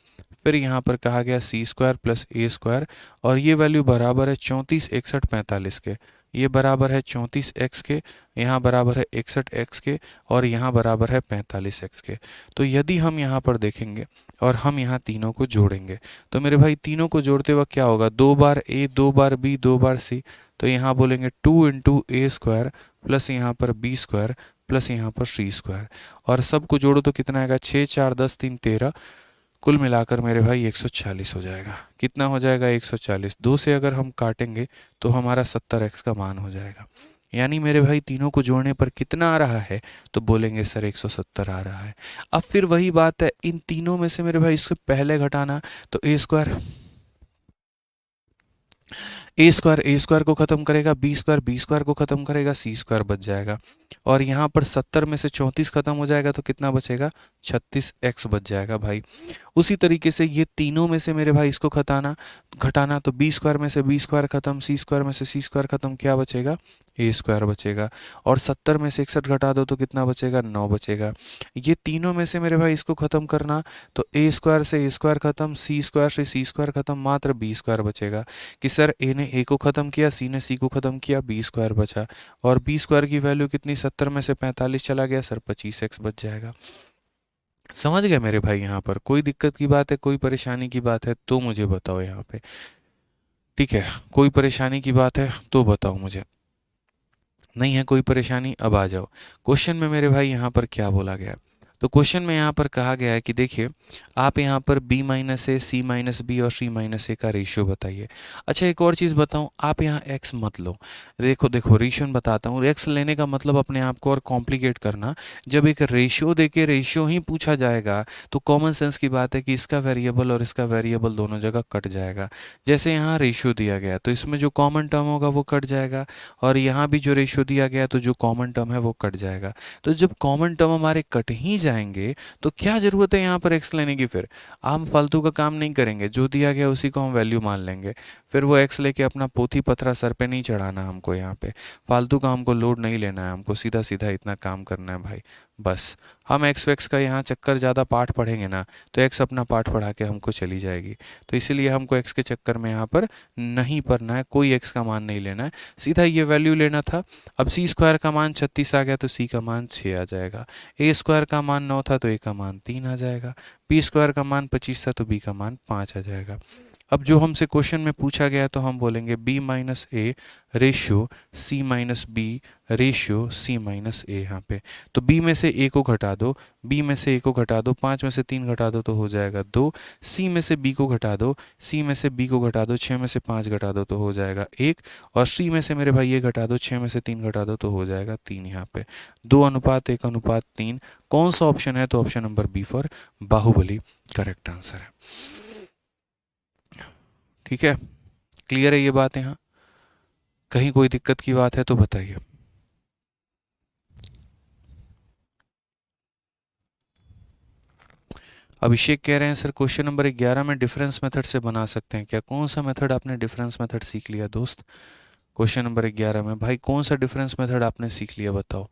फिर यहाँ पर कहा गया सी स्क्वायर प्लस ए स्क्वायर, और ये वैल्यू बराबर है 34, 61, 45 के। ये बराबर है 34x के, यहाँ बराबर है 61x के, और यहाँ बराबर है 45x के। तो यदि हम यहाँ पर देखेंगे और हम यहाँ तीनों को जोड़ेंगे, तो मेरे भाई तीनों को जोड़ते वक्त क्या होगा? 2 बार ए, 2 बार बी, 2 बार सी। तो यहाँ बोलेंगे 2 इंटू ए स्क्वायर प्लस यहाँ पर बी स्क्वायर प्लस यहाँ पर सी स्क्वायर, और सबको जोड़ो तो कितना आएगा? 6 4 10 3 13, कुल मिलाकर मेरे भाई 140 हो जाएगा। कितना हो जाएगा? 140। 2 से अगर हम काटेंगे तो हमारा 70x का मान हो जाएगा। यानी मेरे भाई तीनों को जोड़ने पर कितना आ रहा है? तो बोलेंगे सर 170 आ रहा है। अब फिर वही बात है, इन तीनों में से मेरे भाई इसको पहले घटाना, तो ए स्क्वायर को खत्म करेगा, बी स्क्वायर को खत्म करेगा, सी स्क्वायर बच जाएगा, और यहाँ पर 70 में से 34 खत्म हो जाएगा तो कितना बचेगा? 36x बच जाएगा भाई। उसी तरीके से ये तीनों में से मेरे भाई इसको घटाना, तो बी स्क्वायर में से बी स्क्वायर खत्म, सी स्क्वायर में से सी स्क्वायर खत्म, क्या बचेगा? ए स्क्वायर बचेगा। और 70 में से 61 घटा दो तो कितना बचेगा? 9 बचेगा। ये तीनों में से मेरे भाई इसको खत्म करना, तो ए स्क्वायर से ए स्क्वायर खत्म, सी स्क्वायर से सी स्क्वायर खत्म, मात्र बी स्क्वायर बचेगा। कि सर ए ने ए को ख़त्म किया, सी ने सी को ख़त्म किया, बी स्क्वायर बचा। और बी स्क्वायर की वैल्यू कितनी? 70 में से 45 चला गया सर, 25x बच जाएगा। समझ गए मेरे भाई? यहाँ पर कोई दिक्कत की बात है, कोई परेशानी की बात है तो मुझे बताओ यहाँ पे। ठीक है, कोई परेशानी की बात है तो बताओ मुझे। नहीं है कोई परेशानी? अब आ जाओ क्वेश्चन में मेरे भाई। यहाँ पर क्या बोला गया है? तो क्वेश्चन में यहाँ पर कहा गया है कि देखिए, आप यहाँ पर b माइनस ए, सी माइनस बी और सी माइनस ए का रेशियो बताइए। अच्छा एक और चीज़ बताऊँ, आप यहाँ x मत लो। देखो देखो, रेशियो बताता हूँ। x लेने का मतलब अपने आप को और कॉम्प्लिकेट करना। जब एक रेशियो दे के रेशियो ही पूछा जाएगा तो कॉमन सेंस की बात है कि इसका वेरिएबल और इसका वेरिएबल दोनों जगह कट जाएगा। जैसे यहाँ रेशियो दिया गया तो इसमें जो कॉमन टर्म होगा वो कट जाएगा, और यहाँ भी जो रेशियो दिया गया तो जो कॉमन टर्म है वो कट जाएगा। तो जब कॉमन टर्म हमारे कट ही जाएंगे तो क्या ज़रूरत है यहाँ पर एक्स लेने की? फिर हम फालतू का काम नहीं करेंगे, जो दिया गया उसी को हम वैल्यू मान लेंगे। फिर वो एक्स लेके अपना पोथी पथरा सर पे नहीं चढ़ाना हमको। यहाँ पे फालतू का हमको लोड नहीं लेना है, हमको सीधा सीधा इतना काम करना है भाई। बस हम एक्स वैक्स का यहाँ चक्कर ज़्यादा पाठ पढ़ेंगे ना तो एक्स अपना पाठ पढ़ा के हमको चली जाएगी। तो इसीलिए हमको एक्स के चक्कर में यहाँ पर नहीं पढ़ना है, कोई एक्स का मान नहीं लेना है, सीधा ये वैल्यू लेना था। अब सी स्क्वायर का मान 36 आ गया तो सी का मान 6 आ जाएगा। ए स्क्वायर का मान 9 था तो ए का मान 3 आ जाएगा। बी स्क्वायर का मान 25 था तो बी का मान 5 आ जाएगा। अब जो हमसे क्वेश्चन में पूछा गया है तो हम बोलेंगे b minus A ratio c minus B ratio c minus A. यहाँ पे तो b में से a को घटा दो, b में से a को घटा दो, 5 में से 3 घटा दो तो हो जाएगा 2, c में से b को घटा दो, c में से b को घटा दो, 6 में से 5 घटा दो तो हो जाएगा 1, और c में से मेरे भाई ये घटा दो, 6 में से 3 घटा दो तो हो जाएगा 3। यहाँ पे 2:1:3। कौन सा ऑप्शन है? तो option number B for Baahubali correct answer है। ठीक है, क्लियर है ये बात? यहाँ कहीं कोई दिक्कत की बात है तो बताइए। अभिषेक कह रहे हैं सर क्वेश्चन नंबर 11 में डिफरेंस मेथड से बना सकते हैं क्या? कौन सा मेथड आपने डिफरेंस मेथड सीख लिया दोस्त? क्वेश्चन नंबर 11 में भाई कौन सा डिफरेंस मेथड आपने सीख लिया बताओ।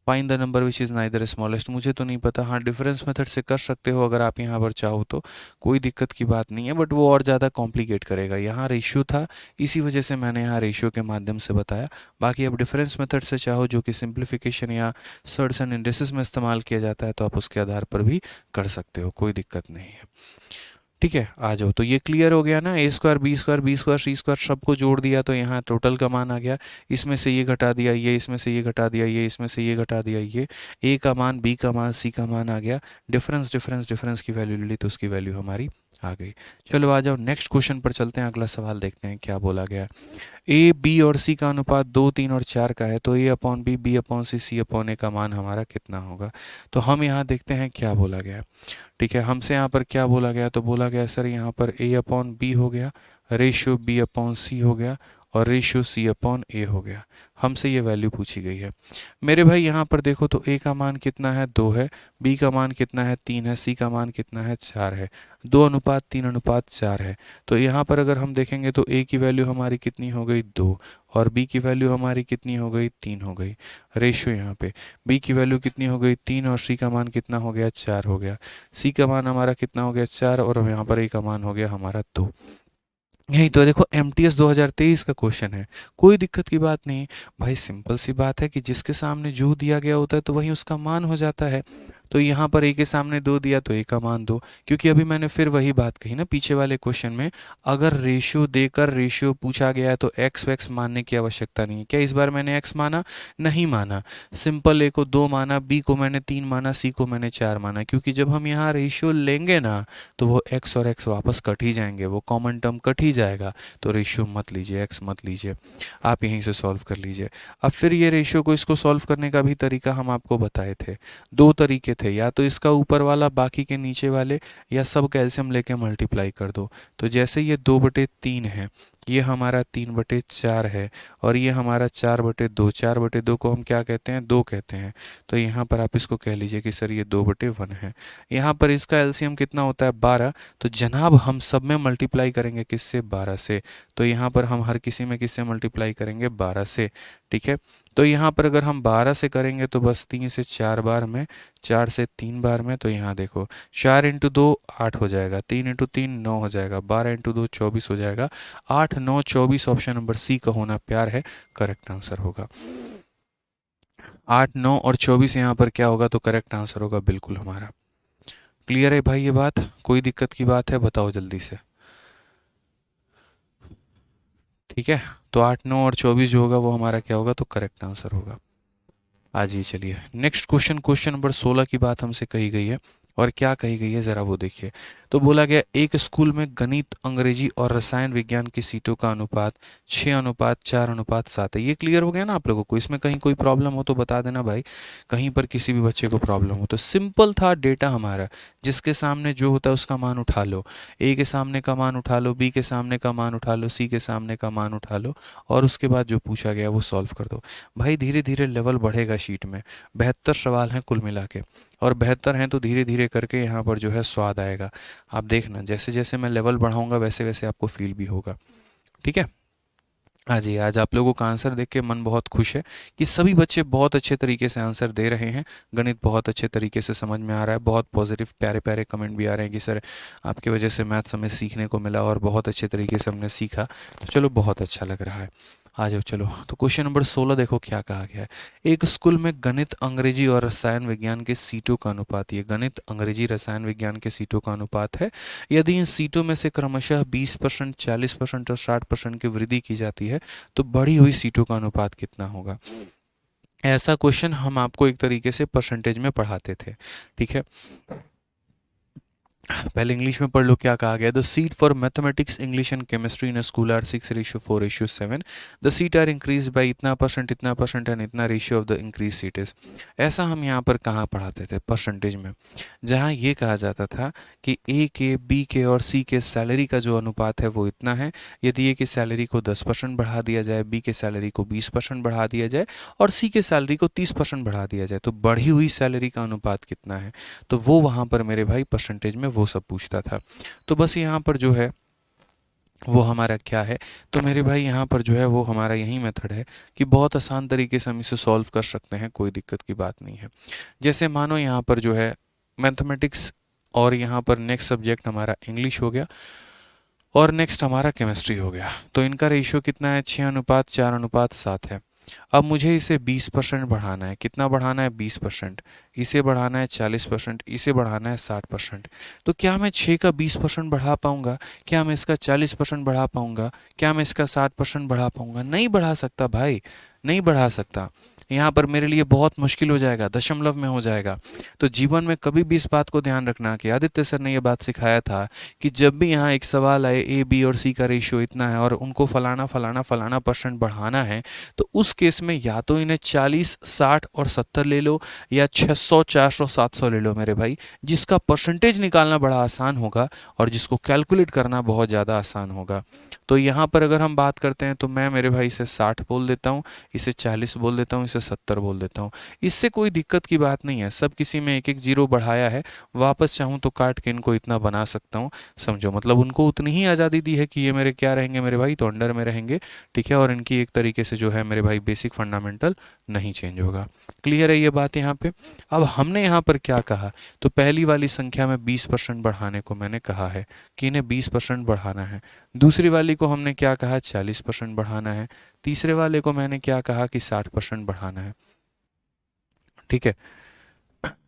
Find the number which is neither smallest, मुझे तो नहीं पता। हाँ, डिफरेंस मेथड से कर सकते हो अगर आप यहाँ पर चाहो तो, कोई दिक्कत की बात नहीं है, बट वो और ज़्यादा कॉम्प्लिकेट करेगा। यहाँ रेशियो था, इसी वजह से मैंने यहाँ रेशियो के माध्यम से बताया। बाकी अब डिफरेंस मेथड से चाहो जो कि सिंप्लीफिकेशन या सर्ट्स एंड इंडिसेस में इस्तेमाल किया जाता है, तो आप उसके आधार पर भी कर सकते हो, कोई दिक्कत नहीं है। ठीक है, आ जाओ। तो ये क्लियर हो गया ना, A square B square B square C square सबको जोड़ दिया तो यहाँ टोटल का मान आ गया। इसमें से ये घटा दिया ये, इसमें से ये घटा दिया ये, इसमें से ये घटा दिया ये, ए का मान बी का मान सी का मान आ गया। डिफरेंस डिफरेंस डिफरेंस की वैल्यू ले ली तो उसकी वैल्यू हमारी आ गई। चलो आ जाओ नेक्स्ट क्वेश्चन पर चलते हैं। अगला सवाल देखते हैं क्या बोला गया। ए बी और सी का अनुपात 2, 3 और 4 का है, तो ए अपॉन बी, बी अपॉन सी, सी अपॉन ए का मान हमारा कितना होगा? तो हम यहाँ देखते हैं क्या बोला गया है। ठीक है, हमसे यहाँ पर क्या बोला गया? तो बोला गया सर यहाँ पर ए अपॉन बी हो गया, रेशियो बी अपॉन सी हो गया, और रेशियो सी अपॉन ए हो गया। हमसे ये वैल्यू पूछी गई है। मेरे भाई यहाँ पर देखो तो ए का मान कितना है? 2 है, बी का मान कितना है? 3 है, सी का मान कितना है? 4 है। 2:3:4 है। तो यहाँ पर अगर हम देखेंगे तो ए की वैल्यू हमारी कितनी हो गई? 2, और बी की वैल्यू हमारी कितनी हो गई? 3 हो गई। रेशियो यहाँ पे बी की वैल्यू कितनी हो गई? 3, और सी का मान कितना हो गया? 4 हो गया। सी का मान हमारा कितना हो गया? 4, और यहाँ पर ए का मान हो गया हमारा 2। यही तो देखो MTS 2023 का क्वेश्चन है, कोई दिक्कत की बात नहीं भाई। सिंपल सी बात है कि जिसके सामने जो दिया गया होता है तो वही उसका मान हो जाता है। तो यहाँ पर ए के सामने 2 दिया तो ए का मान 2, क्योंकि अभी मैंने फिर वही बात कही ना पीछे वाले क्वेश्चन में, अगर रेशियो देकर रेशियो पूछा गया है तो एक्स वैक्स मानने की आवश्यकता नहीं है। क्या इस बार मैंने एक्स माना? नहीं माना। सिंपल ए को 2 माना, बी को मैंने 3 माना, सी को मैंने 4 माना, क्योंकि जब हम यहाँ रेशियो लेंगे ना तो वो एक्स और एक्स वापस कट ही जाएंगे, वो कॉमन टर्म कट ही जाएगा। तो रेशियो मत लीजिए, एक्स मत लीजिए, आप यहीं से सॉल्व कर लीजिए। अब फिर ये रेशियो को इसको सॉल्व करने का भी तरीका हम आपको बताए थे। 2 तरीके थे, या तो इसका ऊपर वाला बाकी के नीचे वाले, या सब कैल्शियम लेके मल्टीप्लाई कर दो। तो जैसे ये 2/3 है, ये हमारा 3/4 है, और ये हमारा 4/2। 4/2 को हम क्या कहते हैं? 2 कहते हैं। तो यहाँ पर आप इसको कह लीजिए कि सर ये 2/1 है। यहाँ पर इसका एलसीएम कितना होता है? 12। तो जनाब हम सब में मल्टीप्लाई करेंगे किससे? 12 से। तो यहाँ पर हम हर किसी में किससे मल्टीप्लाई करेंगे? 12 से। ठीक है, तो यहाँ पर अगर हम 12 से करेंगे तो बस 3 से 4 बार में, 4 से 3 बार में। तो यहाँ देखो 4 × 2 8 हो जाएगा, 3 × 3 9 हो जाएगा, 12 × 2 24 हो जाएगा, 8 9 24। ऑप्शन नंबर सी का होना प्यार है करेक्ट आंसर होगा। 8 9 और 24 यहाँ पर क्या होगा? तो करेक्ट आंसर होगा बिल्कुल हमारा। क्लियर है भाई ये बात? कोई दिक्कत की बात है? बताओ जल्दी से। ठीक है, तो 8 9 और 24 जो होगा वो हमारा क्या होगा? तो करेक्ट आंसर होगा। आज ही चलिए नेक्स्ट क्वेश्चन, क्वेश्चन नंबर 16 की बात हमसे कही गई है, और क्या कही गई है ज़रा वो देखिए। तो बोला गया एक स्कूल में गणित, अंग्रेजी और रसायन विज्ञान की सीटों का अनुपात 6:4:7 है। ये क्लियर हो गया ना आप लोगों को? इसमें कहीं कोई प्रॉब्लम हो तो बता देना भाई, कहीं पर किसी भी बच्चे को प्रॉब्लम हो तो। सिंपल था डेटा हमारा, जिसके सामने जो होता है उसका मान उठा लो। ए के सामने का मान उठा लो, बी के सामने का मान उठा लो, सी के सामने का मान उठा लो, और उसके बाद जो पूछा गया वो सॉल्व कर दो। भाई धीरे धीरे लेवल बढ़ेगा शीट में। 72 सवाल हैं कुल मिला के, और 72 हैं तो धीरे धीरे करके यहाँ पर जो है स्वाद आएगा। आप देखना जैसे जैसे मैं लेवल बढ़ाऊंगा वैसे वैसे आपको फील भी होगा। ठीक है, आज ही आज आप लोगों का आंसर देख के मन बहुत खुश है कि सभी बच्चे बहुत अच्छे तरीके से आंसर दे रहे हैं। गणित बहुत अच्छे तरीके से समझ में आ रहा है, बहुत पॉजिटिव प्यारे प्यारे कमेंट भी आ रहे हैं कि सर आपके वजह से मैथ्स हमें सीखने को मिला और बहुत अच्छे तरीके से हमने सीखा। तो चलो बहुत अच्छा लग रहा है। आ जाओ चलो। तो क्वेश्चन नंबर 16 देखो क्या कहा गया है। एक स्कूल में गणित, अंग्रेजी और रसायन विज्ञान के सीटों का अनुपात, ये गणित, अंग्रेजी, रसायन विज्ञान के सीटों का अनुपात है। यदि इन सीटों में से क्रमशः 20%, 40% और 60% की वृद्धि की जाती है तो बढ़ी हुई सीटों का अनुपात कितना होगा। ऐसा क्वेश्चन हम आपको एक तरीके से परसेंटेज में पढ़ाते थे, ठीक है। पहले इंग्लिश में पढ़ लो क्या कहा गया। The seat for mathematics, English and chemistry in school are 6:4:7। The seat are increase by इतना परसेंट एंड इतना ratio of the increase seat is. ऐसा हम यहाँ पर कहाँ पढ़ाते थे परसेंटेज में, जहाँ ये कहा जाता था कि ए के, बी के और सी के सैलरी का जो अनुपात है वो इतना है। यदि ए की सैलरी को 10% बढ़ा दिया जाए, बी के सैलरी को 20% बढ़ा दिया जाए और सी के सैलरी को 30% बढ़ा दिया जाए तो बढ़ी हुई सैलरी का अनुपात कितना है। तो वो वहाँ पर मेरे भाई परसेंटेज में वो सब पूछता था। तो बस यहाँ पर जो है वो हमारा क्या है, तो मेरे भाई यहाँ पर जो है वो हमारा यही मेथड है कि बहुत आसान तरीके से हम इसे सॉल्व कर सकते हैं, कोई दिक्कत की बात नहीं है। जैसे मानो यहाँ पर जो है मैथमेटिक्स और यहाँ पर नेक्स्ट सब्जेक्ट हमारा इंग्लिश हो गया और नेक्स्ट हमारा केमिस्ट्री हो गया। तो इनका रेशियो कितना है, 6:4:7 है। अब मुझे इसे 20% बढ़ाना है। कितना बढ़ाना है, 20%। इसे बढ़ाना है 40%, इसे बढ़ाना है 60%। तो क्या मैं 6 का 20% बढ़ा पाऊंगा, क्या मैं इसका 40% बढ़ा पाऊंगा, क्या मैं इसका 60% बढ़ा पाऊंगा? नहीं बढ़ा सकता भाई, नहीं बढ़ा सकता। यहाँ पर मेरे लिए बहुत मुश्किल हो जाएगा, दशमलव में हो जाएगा। तो जीवन में कभी भी इस बात को ध्यान रखना कि आदित्य सर ने ये बात सिखाया था कि जब भी यहाँ एक सवाल आए ए, बी और सी का रेशियो इतना है और उनको फलाना फलाना फलाना परसेंट बढ़ाना है, तो उस केस में या तो इन्हें 40, 60 और 70 ले लो या 600, 400, 700 ले लो मेरे भाई, जिसका परसेंटेज निकालना बड़ा आसान होगा और जिसको कैलकुलेट करना बहुत ज़्यादा आसान होगा। तो यहाँ पर अगर हम बात करते हैं तो मैं मेरे भाई इसे 60 बोल देता हूँ, इसे 40 बोल देता हूँ, इसे 70 बोल देता हूँ। इससे कोई दिक्कत की बात नहीं है, सब किसी में एक एक जीरो बढ़ाया है, वापस चाहूँ तो काट के इनको इतना बना सकता हूँ। समझो, मतलब उनको उतनी ही आज़ादी दी है कि ये मेरे क्या रहेंगे मेरे भाई, तो अंडर में रहेंगे, ठीक है। और इनकी एक तरीके से जो है मेरे भाई बेसिक फंडामेंटल नहीं चेंज होगा। क्लियर है ये बात यहाँ पे। अब हमने यहाँ पर क्या कहा, तो पहली वाली संख्या में 20% बढ़ाने को मैंने कहा है कि इन्हें 20% बढ़ाना है। दूसरी वाली को हमने क्या कहा, 40% बढ़ाना है। तीसरे वाले को मैंने क्या कहा कि 60% बढ़ाना है, ठीक है।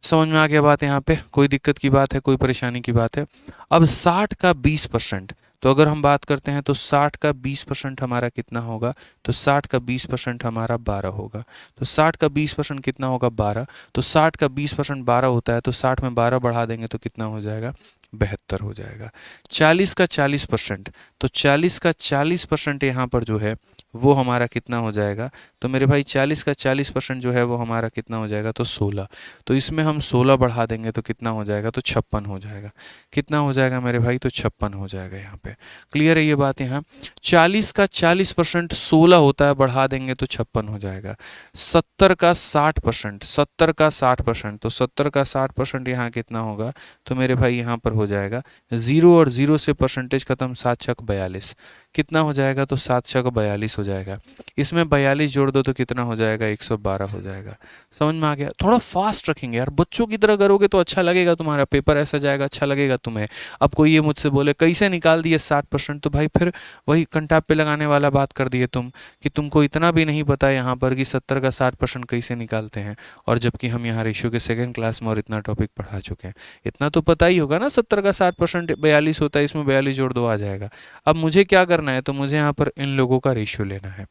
समझ में आ गया बात यहाँ पे, कोई दिक्कत की बात है, कोई परेशानी की बात है। अब 60 का 20%, तो अगर हम बात करते हैं तो 60 का 20% हमारा कितना होगा, तो 60 का 20% हमारा 12 होगा। तो 60 का 20% कितना होगा, 12। तो 60 का 20% 12 होता है, तो 60 में 12 बढ़ा देंगे तो कितना हो जाएगा, 72 हो जाएगा। 40 का 40%, तो 40 का 40% यहाँ पर जो है वो हमारा कितना हो जाएगा, तो मेरे भाई 40 का 40% जो है वो हमारा कितना हो जाएगा, तो 16। तो इसमें हम 16 बढ़ा देंगे तो कितना हो जाएगा, तो 56 हो जाएगा। कितना हो जाएगा मेरे भाई, तो 56 हो जाएगा यहाँ पे। क्लियर है ये बात यहाँ। 40 का 40% 16 होता है, बढ़ा देंगे तो 56 हो जाएगा। 70 का 60%, 70 का 60%, तो 70 का 60% यहाँ कितना होगा, तो मेरे भाई यहाँ पर हो जाएगा 0 और 0 से परसेंटेज खत्म, 7 छक 42। कितना हो जाएगा, तो 7 छक 42 हो जाएगा। इसमें 42 जोड़ दो तो कितना हो जाएगा, 112 हो जाएगा। समझ में आ गया। थोड़ा फास्ट रखेंगे यार, बच्चों की तरह करोगे तो अच्छा लगेगा, तुम्हारा पेपर ऐसा जाएगा, अच्छा लगेगा तुम्हें। अब कोई ये मुझसे बोले कैसे निकाल दिए 60%, तो भाई फिर वही कंटाप पे लगाने वाला बात कर दिए तुम, कि तुमको इतना भी नहीं पता यहाँ पर कि 70 का 60% कैसे निकालते हैं, और जबकि हम यहाँ रेशियो के सेकेंड क्लास में और इतना टॉपिक पढ़ा चुके हैं। इतना तो पता ही होगा ना, 70 का 60% 42 होता है, इसमें 42 जोड़ दो आ जाएगा। अब मुझे क्या करना है, तो मुझे यहाँ पर इन लोगों का रेशियो लेना है।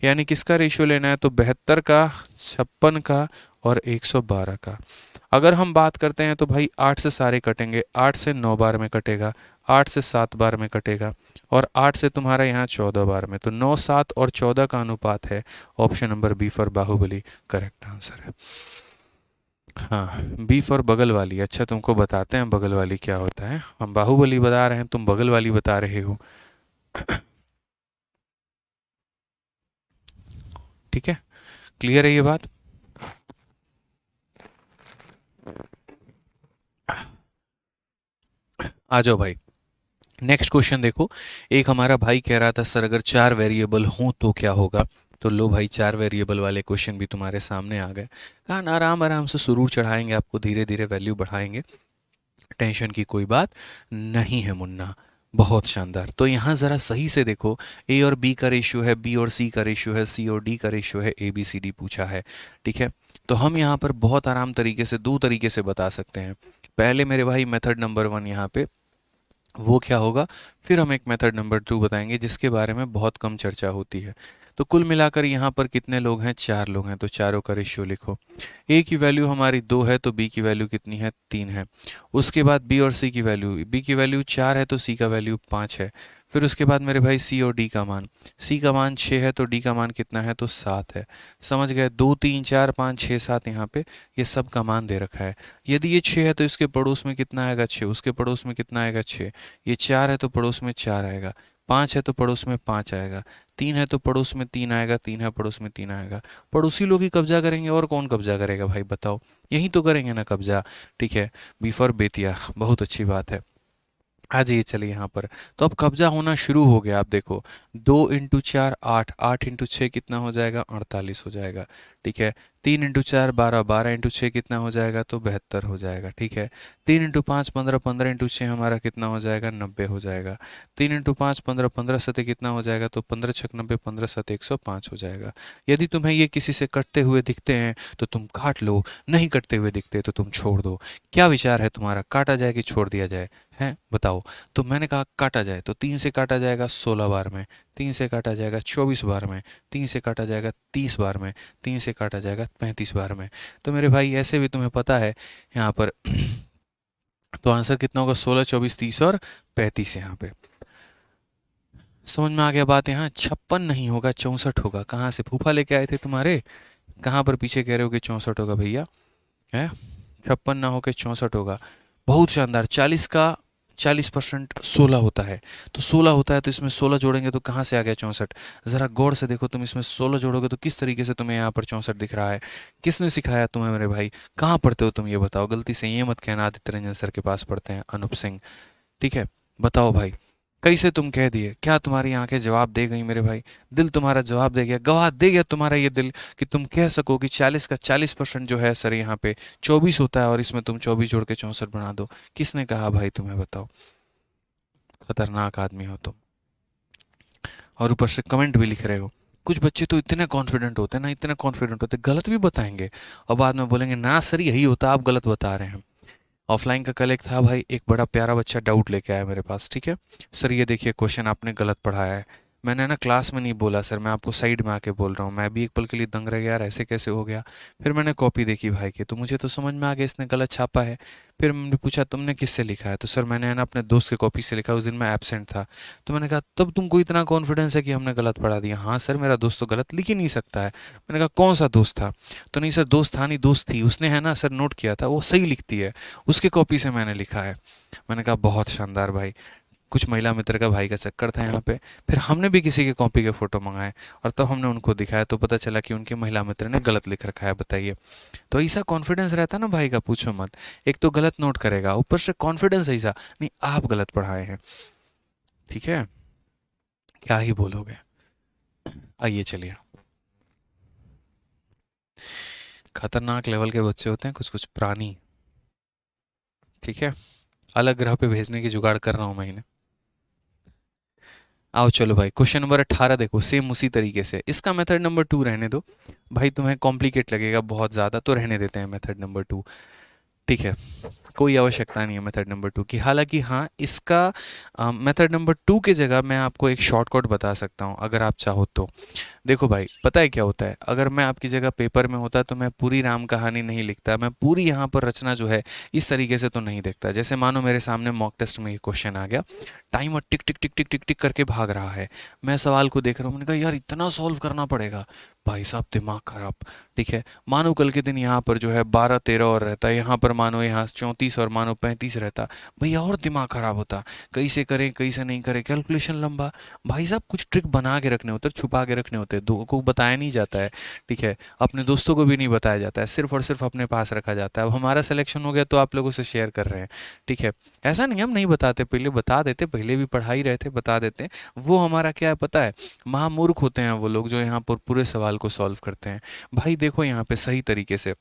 यानी किसका रेशियो लेना है, तो 72 का, 56 का और 112 का। अगर हम बात करते हैं तो भाई 8 से सारे कटेंगे, 8 से 9 बार में कटेगा, 8 से 7 बार में कटेगा और 8 से तुम्हारा यहाँ 14 बार में। तो 9, 7 और 14 का अनुपात है। Option number B for Baahubali correct answer है। हाँ, बी फॉर बगल वाली। अच्छा, तुमको बताते हैं बगल वाली क्या होता है। हम बाहुबली बता रहे हैं, तुम बगल वाली बता रहे हो। ठीक है, क्लियर है ये बात। आ जाओ भाई, नेक्स्ट क्वेश्चन देखो। एक हमारा भाई कह रहा था सर अगर 4 वेरिएबल हों तो क्या होगा। तो लो भाई, 4 वेरिएबल वाले क्वेश्चन भी तुम्हारे सामने आ गए। कहा ना, आराम आराम से सुरूर चढ़ाएंगे, आपको धीरे धीरे वैल्यू बढ़ाएंगे, टेंशन की कोई बात नहीं है मुन्ना। बहुत शानदार। तो यहाँ ज़रा सही से देखो, ए और बी का रेशियो है, बी और सी का रेशियो है, सी और डी का रेशियो है, ए बी सी डी पूछा है। ठीक है, तो हम यहाँ पर बहुत आराम तरीके से दो तरीके से बता सकते हैं। पहले मेरे भाई मेथड नंबर वन यहाँ पे वो क्या होगा, फिर हम एक मेथड नंबर टू बताएंगे जिसके बारे में बहुत कम चर्चा होती है। तो कुल मिलाकर यहाँ पर कितने लोग हैं, चार लोग हैं, तो चारों का रेशियो लिखो। ए की वैल्यू हमारी दो है तो बी की वैल्यू कितनी है, तीन है। उसके बाद बी और सी की वैल्यू, बी की वैल्यू चार है तो सी का वैल्यू पाँच है। फिर उसके बाद मेरे भाई सी और डी का मान, सी का मान छः है तो डी का मान कितना है, तो सात है। समझ गए, दो तीन चार पाँच छः सात यहाँ पे ये सब का मान दे रखा है। यदि ये छः है तो इसके पड़ोस में कितना आएगा, छः, उसके पड़ोस में कितना आएगा, छः। ये चार है तो पड़ोस में चार आएगा, पाँच है तो पड़ोस में पाँच आएगा, तीन है तो पड़ोस में तीन आएगा, तीन है पड़ोस में तीन आएगा। पड़ोसी लोग ही कब्जा करेंगे, और कौन कब्जा करेगा भाई बताओ, यही तो करेंगे ना कब्जा। ठीक है, बी फॉर बेतिया, बहुत अच्छी बात है। आ जाइए, चलिए यहाँ पर तो अब कब्जा होना शुरू हो गया। आप देखो, दो इंटू चार आठ, आठ इंटू छः कितना हो जाएगा, 48 हो जाएगा। ठीक है, तीन इंटू चार बारह, बारह इंटू छः कितना हो जाएगा, तो 72 हो जाएगा। ठीक है, तीन इंटू पाँच 15, 15 इंटू छः हमारा कितना हो जाएगा, 90 हो जाएगा। तीन इंटू पाँच 15, 15 सतह कितना हो जाएगा, तो 15 छक 90, 15 सतह 105 हो जाएगा। यदि तुम्हें ये किसी से कटते हुए दिखते हैं तो तुम काट लो, नहीं कटते हुए दिखते तो तुम छोड़ दो। क्या विचार है तुम्हारा, काटा जाए कि छोड़ दिया जाए, है बताओ। तो मैंने कहा काटा जाए, तो तीन से काटा जाएगा 16 बार में, तीन से काटा जाएगा 24 बार में, तीन से काटा जाएगा 30 बार में, तीन से काटा जाएगा 35 बार में। तो मेरे भाई ऐसे भी तुम्हें पता है यहाँ पर तो आंसर कितना होगा, 16, 24, 30 और 35 यहाँ पे। समझ में आ गया बात। यहाँ 56 नहीं होगा, 64 होगा। कहाँ से फूफा लेके आए थे तुम्हारे, कहाँ पर पीछे कह रहे हो कि 64 होगा भैया, है 56 ना होकर 64 होगा। बहुत शानदार। 40 का 40% 16 होता है, तो 16 होता है तो इसमें 16 जोड़ेंगे तो कहाँ से आ गया 64। ज़रा गौर से देखो, तुम इसमें 16 जोड़ोगे तो किस तरीके से तुम्हें यहाँ पर 64 दिख रहा है। किसने सिखाया तुम्हें मेरे भाई, कहाँ पढ़ते हो तुम, ये बताओ। गलती से ये मत कहना आदित्य रंजन सर के पास पढ़ते हैं, अनूप सिंह। ठीक है, बताओ भाई, कैसे तुम कह दिए, क्या तुम्हारी आंखें जवाब दे गई मेरे भाई, दिल तुम्हारा जवाब दे गया, गवाह दे गया तुम्हारा ये दिल कि तुम कह सको कि 40 का 40% जो है सर यहाँ पे 24 होता है और इसमें तुम 24 जोड़ के 64 बना दो। किसने कहा भाई तुम्हें, बताओ। खतरनाक आदमी हो तुम, और ऊपर से कमेंट भी लिख रहे हो। कुछ बच्चे तो इतने कॉन्फिडेंट होते हैं ना, इतने कॉन्फिडेंट होते, गलत भी बताएंगे और बाद में बोलेंगे ना सर यही होता, आप गलत बता रहे हैं। ऑफलाइन का कल एक था भाई, एक बड़ा प्यारा बच्चा डाउट लेके आया मेरे पास। ठीक है सर, ये देखिए क्वेश्चन आपने गलत पढ़ाया है। मैंने ना क्लास में नहीं बोला सर, मैं आपको साइड में आके बोल रहा हूँ। मैं भी एक पल के लिए दंग रह गया, यार ऐसे कैसे हो गया। फिर मैंने कॉपी देखी भाई की, तो मुझे तो समझ में आ गया इसने गलत छापा है। फिर मैंने पूछा तुमने किससे लिखा है, तो सर मैंने ना अपने दोस्त की कॉपी से लिखा, उस दिन मैं एबसेंट था। तो मैंने कहा तब तुमको इतना कॉन्फिडेंस है कि हमने गलत पढ़ा दिया। हाँ सर, मेरा दोस्त तो गलत लिख ही नहीं सकता है। मैंने कहा कौन सा दोस्त था, तो नहीं सर दोस्त था नहीं, दोस्त थी, उसने है ना सर नोट किया था, वो सही लिखती है, उसके कॉपी से मैंने लिखा है। मैंने कहा बहुत शानदार भाई। कुछ महिला मित्र का भाई का चक्कर था यहाँ पे। फिर हमने भी किसी के कॉपी के फ़ोटो मंगाए और तब हमने उनको दिखाया तो पता चला कि उनकी महिला मित्र ने गलत लिख रखा है, बताइए। तो ऐसा कॉन्फिडेंस रहता ना भाई का, पूछो मत। एक तो गलत नोट करेगा, ऊपर से कॉन्फिडेंस ऐसा, नहीं आप गलत पढ़ाए हैं। ठीक है, क्या ही बोलोगे। आइए चलिए, खतरनाक लेवल के बच्चे होते हैं कुछ कुछ प्राणी। ठीक है, अलग ग्रह पे भेजने की जुगाड़ कर रहा हूँ मैं इन्हें। आओ चलो भाई, क्वेश्चन नंबर 18 देखो, सेम उसी तरीके से। इसका मेथड नंबर 2 रहने दो भाई, तुम्हें कॉम्प्लिकेट लगेगा बहुत ज़्यादा, तो रहने देते हैं मेथड नंबर 2। ठीक है, कोई आवश्यकता नहीं है मेथड नंबर 2 की। हालांकि हाँ, इसका मेथड नंबर 2 की जगह मैं आपको एक शॉर्टकट बता सकता हूँ अगर आप चाहो तो। देखो भाई, पता है क्या होता है, अगर मैं आपकी जगह पेपर में होता तो मैं पूरी राम कहानी नहीं लिखता, मैं पूरी यहाँ पर रचना जो है इस तरीके से तो नहीं देखता। जैसे मानो मेरे सामने मॉक टेस्ट में ये क्वेश्चन आ गया, टाइमर टिक टिक टिक टिक टिक टिक करके भाग रहा है, मैं सवाल को देख रहा हूँ, मैंने कहा यार इतना सॉल्व करना पड़ेगा, भाई साहब दिमाग खराब। ठीक है, मानो कल के दिन यहाँ पर जो है 12, 13 और रहता, यहाँ पर मानो यहाँ 34 और मानो 35 रहता, भैया और दिमाग खराब होता। कैसे करें कैसे नहीं करें, कैलकुलेशन लंबा। भाई साहब कुछ ट्रिक बना के रखने होते, छुपा के रखने होते, दो को बताया नहीं जाता है। ठीक है, अपने दोस्तों को भी नहीं बताया जाता है, सिर्फ और सिर्फ अपने पास रखा जाता है। अब हमारा सिलेक्शन हो गया तो आप लोगों से शेयर कर रहे हैं। ठीक है, ऐसा नहीं हम नहीं बताते, पहले बता देते, पहले भी पढ़ा ही रहे थे, बता देते। वो हमारा क्या है पता है, महामूर्ख होते हैं वो लोग जो यहाँ पर पूरे सवाल को सॉल्व करते हैं। भाई देखो यहाँ पे सही तरीके से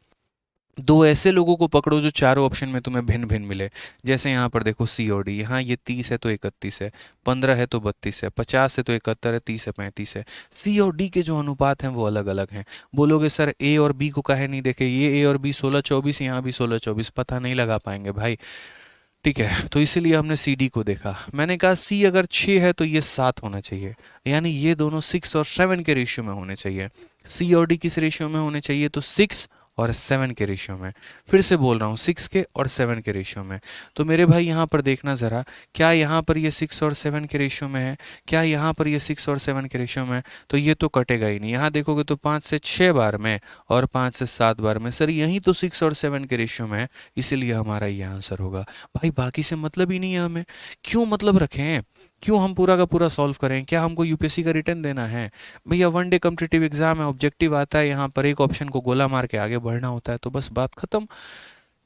दो ऐसे लोगों को पकड़ो जो चारों ऑप्शन में तुम्हें भिन्न भिन्न मिले। जैसे यहाँ पर देखो सी और डी, यहाँ ये 30 है तो 31 है, 15 है तो 32 है, 50 है तो 71 है, 30 है 35 है। सी और डी के जो अनुपात हैं वो अलग अलग हैं। बोलोगे सर ए और बी को काहे नहीं देखे, ये ए और बी 16-24, यहाँ भी 16-24, पता नहीं लगा पाएंगे भाई। ठीक है, तो इसीलिए हमने सी डी को देखा। मैंने कहा सी अगर 6 है तो ये 7 होना चाहिए, यानी ये दोनों 6 और 7 के रेशियो में होने चाहिए। सी और डी किस रेशियो में होने चाहिए, तो 6 और 7 के रेशियो में। फिर से बोल रहा हूँ, 6 के और 7 के रेशियो में। तो मेरे भाई यहाँ पर देखना ज़रा, क्या यहाँ पर ये 6 और 7 के रेशियो में है, क्या यहाँ पर ये 6 और 7 के रेशियो में है, तो ये तो कटेगा ही नहीं। यहाँ देखोगे तो 5 से 6 बार में और 5 से 7 बार में, सर यहीं तो 6 और 7 के रेशियो में है, इसीलिए हमारा ये आंसर होगा। भाई बाकी से मतलब ही नहीं है हमें, क्यों मतलब रखें, क्यों हम पूरा का पूरा सॉल्व करें, क्या हमको यूपीएससी का रिटर्न देना है? भैया वन डे कॉम्पिटिटिव एग्जाम है, ऑब्जेक्टिव आता है, यहाँ पर एक ऑप्शन को गोला मार के आगे बढ़ना होता है, तो बस बात खत्म।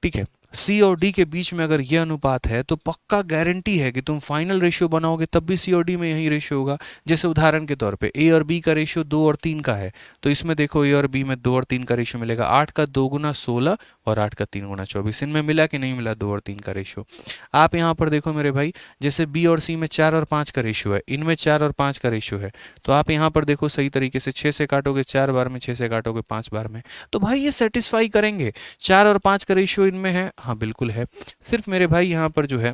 ठीक है, सी और डी के बीच में अगर ये अनुपात है तो पक्का गारंटी है कि तुम फाइनल रेशियो बनाओगे तब भी सी और डी में यही रेशियो होगा। जैसे उदाहरण के तौर पे ए और बी का रेशियो 2 और 3 का है, तो इसमें देखो ए और बी में 2 और 3 का रेशियो मिलेगा, 8 का 2 गुना 16 और 8 का 3 गुना 24। इनमें मिला कि नहीं मिला 2 और 3 का रेशियो? आप यहाँ पर देखो मेरे भाई, जैसे बी और सी में 4 और 5 का रेशियो है, इनमें 4 और 5 का रेशियो है, तो आप यहाँ पर देखो सही तरीके से 6 से काटोगे 4 बार में, 6 से काटोगे 5 बार में, तो भाई ये सेटिस्फाई करेंगे। 4 और 5 का रेशियो इनमें है, हाँ बिल्कुल है। सिर्फ मेरे भाई यहाँ पर जो है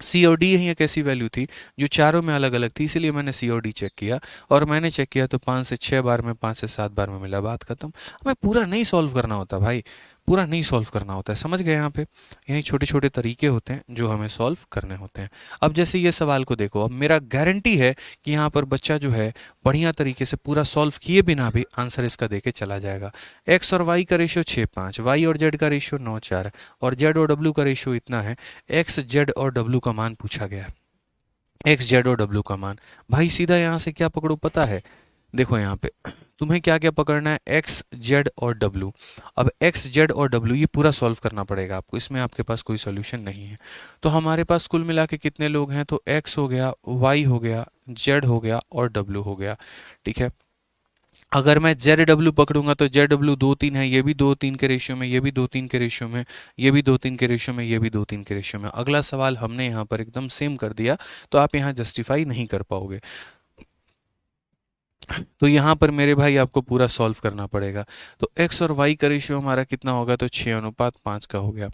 सी और डी ही एक ऐसी वैल्यू थी जो चारों में अलग अलग थी, इसीलिए मैंने सी और डी चेक किया, और मैंने चेक किया तो 5 से 6 बार में, 5 से 7 बार में मिला, बात खत्म। हमें पूरा नहीं सॉल्व करना होता भाई, पूरा नहीं सॉल्व करना होता है, समझ गए? यहाँ पे यही छोटे छोटे तरीके होते हैं जो हमें सॉल्व करने होते हैं। अब जैसे ये सवाल को देखो, अब मेरा गारंटी है कि यहाँ पर बच्चा जो है बढ़िया तरीके से पूरा सॉल्व किए बिना भी आंसर इसका देके चला जाएगा। एक्स और वाई का रेशियो 6-5, वाई और जेड का रेशियो 9-4, और जेड और डब्ल्यू का रेशियो इतना है। एक्स जेड और डब्ल्यू का मान पूछा गया है, एक्स जेड और डब्ल्यू का मान। भाई सीधा यहाँ से क्या पकड़ो पता है, देखो यहाँ पे तुम्हें क्या क्या पकड़ना है, एक्स जेड और डब्ल्यू। अब एक्स जेड और डब्ल्यू ये पूरा सॉल्व करना पड़ेगा आपको, इसमें आपके पास कोई सोल्यूशन नहीं है। तो हमारे पास कुल मिला के कितने लोग हैं, तो एक्स हो गया, वाई हो गया, जेड हो गया और डब्ल्यू हो गया। ठीक है, अगर मैं जेड डब्ल्यू पकड़ूंगा तो जेड डब्ल्यू 2-3 है, ये भी 2-3 के रेशियो में, ये भी 2-3 के रेशियो में, ये भी 2-3 के रेशियो में, ये भी 2-3 के रेशियो में। अगला सवाल हमने यहाँ पर एकदम सेम कर दिया, तो आप यहाँ जस्टिफाई नहीं कर पाओगे। तो यहाँ पर मेरे भाई आपको पूरा सॉल्व करना पड़ेगा। तो x और y का रेशियो हमारा कितना होगा, तो 6:5 का हो गया।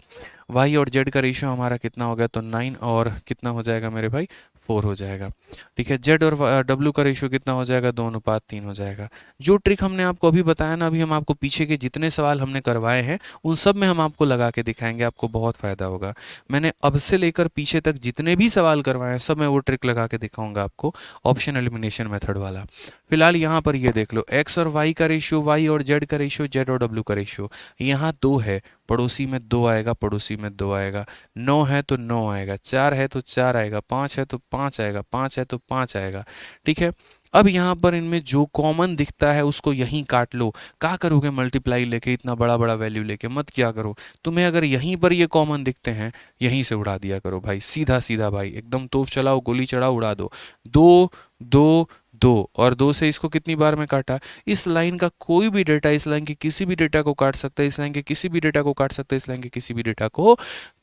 y और z का रेशियो हमारा कितना हो गया, तो 9 और कितना हो जाएगा मेरे भाई, 4 हो जाएगा। ठीक है, z और w का रेशियो कितना हो जाएगा, 2:3 हो जाएगा। जो ट्रिक हमने आपको अभी बताया ना, अभी हम आपको पीछे के जितने सवाल हमने करवाए हैं उन सब में हम आपको लगा के दिखाएंगे, आपको बहुत फ़ायदा होगा। मैंने अब से लेकर पीछे तक जितने भी सवाल करवाए हैं सब मैं वो ट्रिक लगा के दिखाऊंगा आपको, ऑप्शन एलिमिनेशन मेथड वाला। फिलहाल यहाँ पर ये देख लो, एक्स और वाई का रेशियो, वाई और जेड का रेशियो, जेड और डब्ल्यू का रेशियो, यहाँ 2 है, पड़ोसी में 2 आएगा, पड़ोसी में 2 आएगा। 9 है तो 9 आएगा, 4 है तो 4 आएगा, 5 है तो 5 आएगा, 5 है तो 5 आएगा। ठीक है, अब यहाँ पर इनमें जो कॉमन दिखता है उसको यहीं काट लो। क्या करोगे मल्टीप्लाई लेके, इतना बड़ा बड़ा वैल्यू लेके मत क्या करो। तुम्हें अगर यहीं पर ये कॉमन दिखते हैं, यहीं से उड़ा दिया करो भाई, सीधा सीधा भाई, एकदम तोप चलाओ, गोली चढ़ाओ, उड़ा दो। 2 2 2 और 2 से इसको कितनी बार में काटा, इस लाइन का कोई भी डेटा इस लाइन के किसी भी डेटा को काट सकता है, इस लाइन के किसी भी डेटा को काट सकता है, इस लाइन के किसी भी डेटा को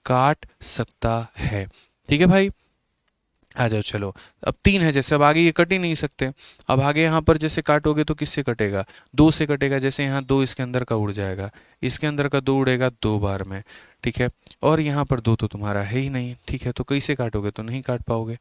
काट सकता है। ठीक है भाई, आ जाओ चलो। अब 3 है, जैसे अब आगे ये कट ही नहीं सकते, अब आगे यहाँ पर जैसे काटोगे तो किससे कटेगा, 2 से कटेगा। जैसे यहाँ 2 इसके अंदर का उड़ जाएगा, इसके अंदर का 2 उड़ेगा 2 बार में। ठीक है, और यहाँ पर 2 तो तुम्हारा है ही नहीं। ठीक है, तो कैसे काटोगे, तो नहीं काट पाओगे।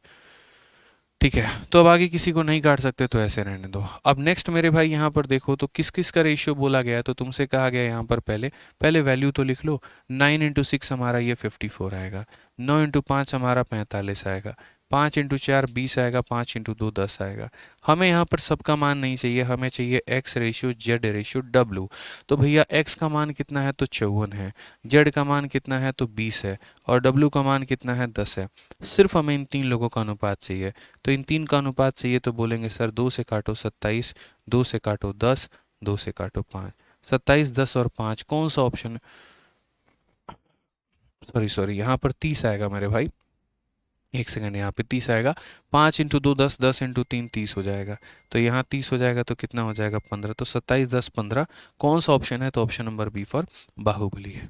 ठीक है, तो अब आगे किसी को नहीं काट सकते तो ऐसे रहने दो। अब नेक्स्ट मेरे भाई यहाँ पर देखो, तो किस किस का रेशियो बोला गया है, तो तुमसे कहा गया यहाँ पर पहले पहले वैल्यू तो लिख लो। 9 × 6 हमारा ये 54 आएगा, 9 × 5 हमारा 45 आएगा, 5 × 4 20 आएगा, 5 × 2 10 आएगा। हमें यहाँ पर सबका मान नहीं चाहिए, हमें चाहिए x ratio Z ratio W. तो भैया एक्स का मान कितना है, तो 54 है, जेड का मान कितना है, तो 20 है, और डब्लू का मान कितना है, 10 है। सिर्फ हमें इन 3 लोगों का अनुपात चाहिए। तो इन 3 का अनुपात चाहिए, तो बोलेंगे सर 2 से काटो 27, 2 से काटो 10, 2 से काटो 5। 27, 10 और 5 कौन सा ऑप्शन, सॉरी सॉरी यहाँ पर 30 आएगा मेरे भाई। एक सेकंड, यहाँ पे 30 आएगा, 5 × 2 10, 10 × 3 30 हो जाएगा। तो यहाँ 30 हो जाएगा तो कितना हो जाएगा 15, तो 27 10 15। कौन सा ऑप्शन है? तो option number B for Baahubali है।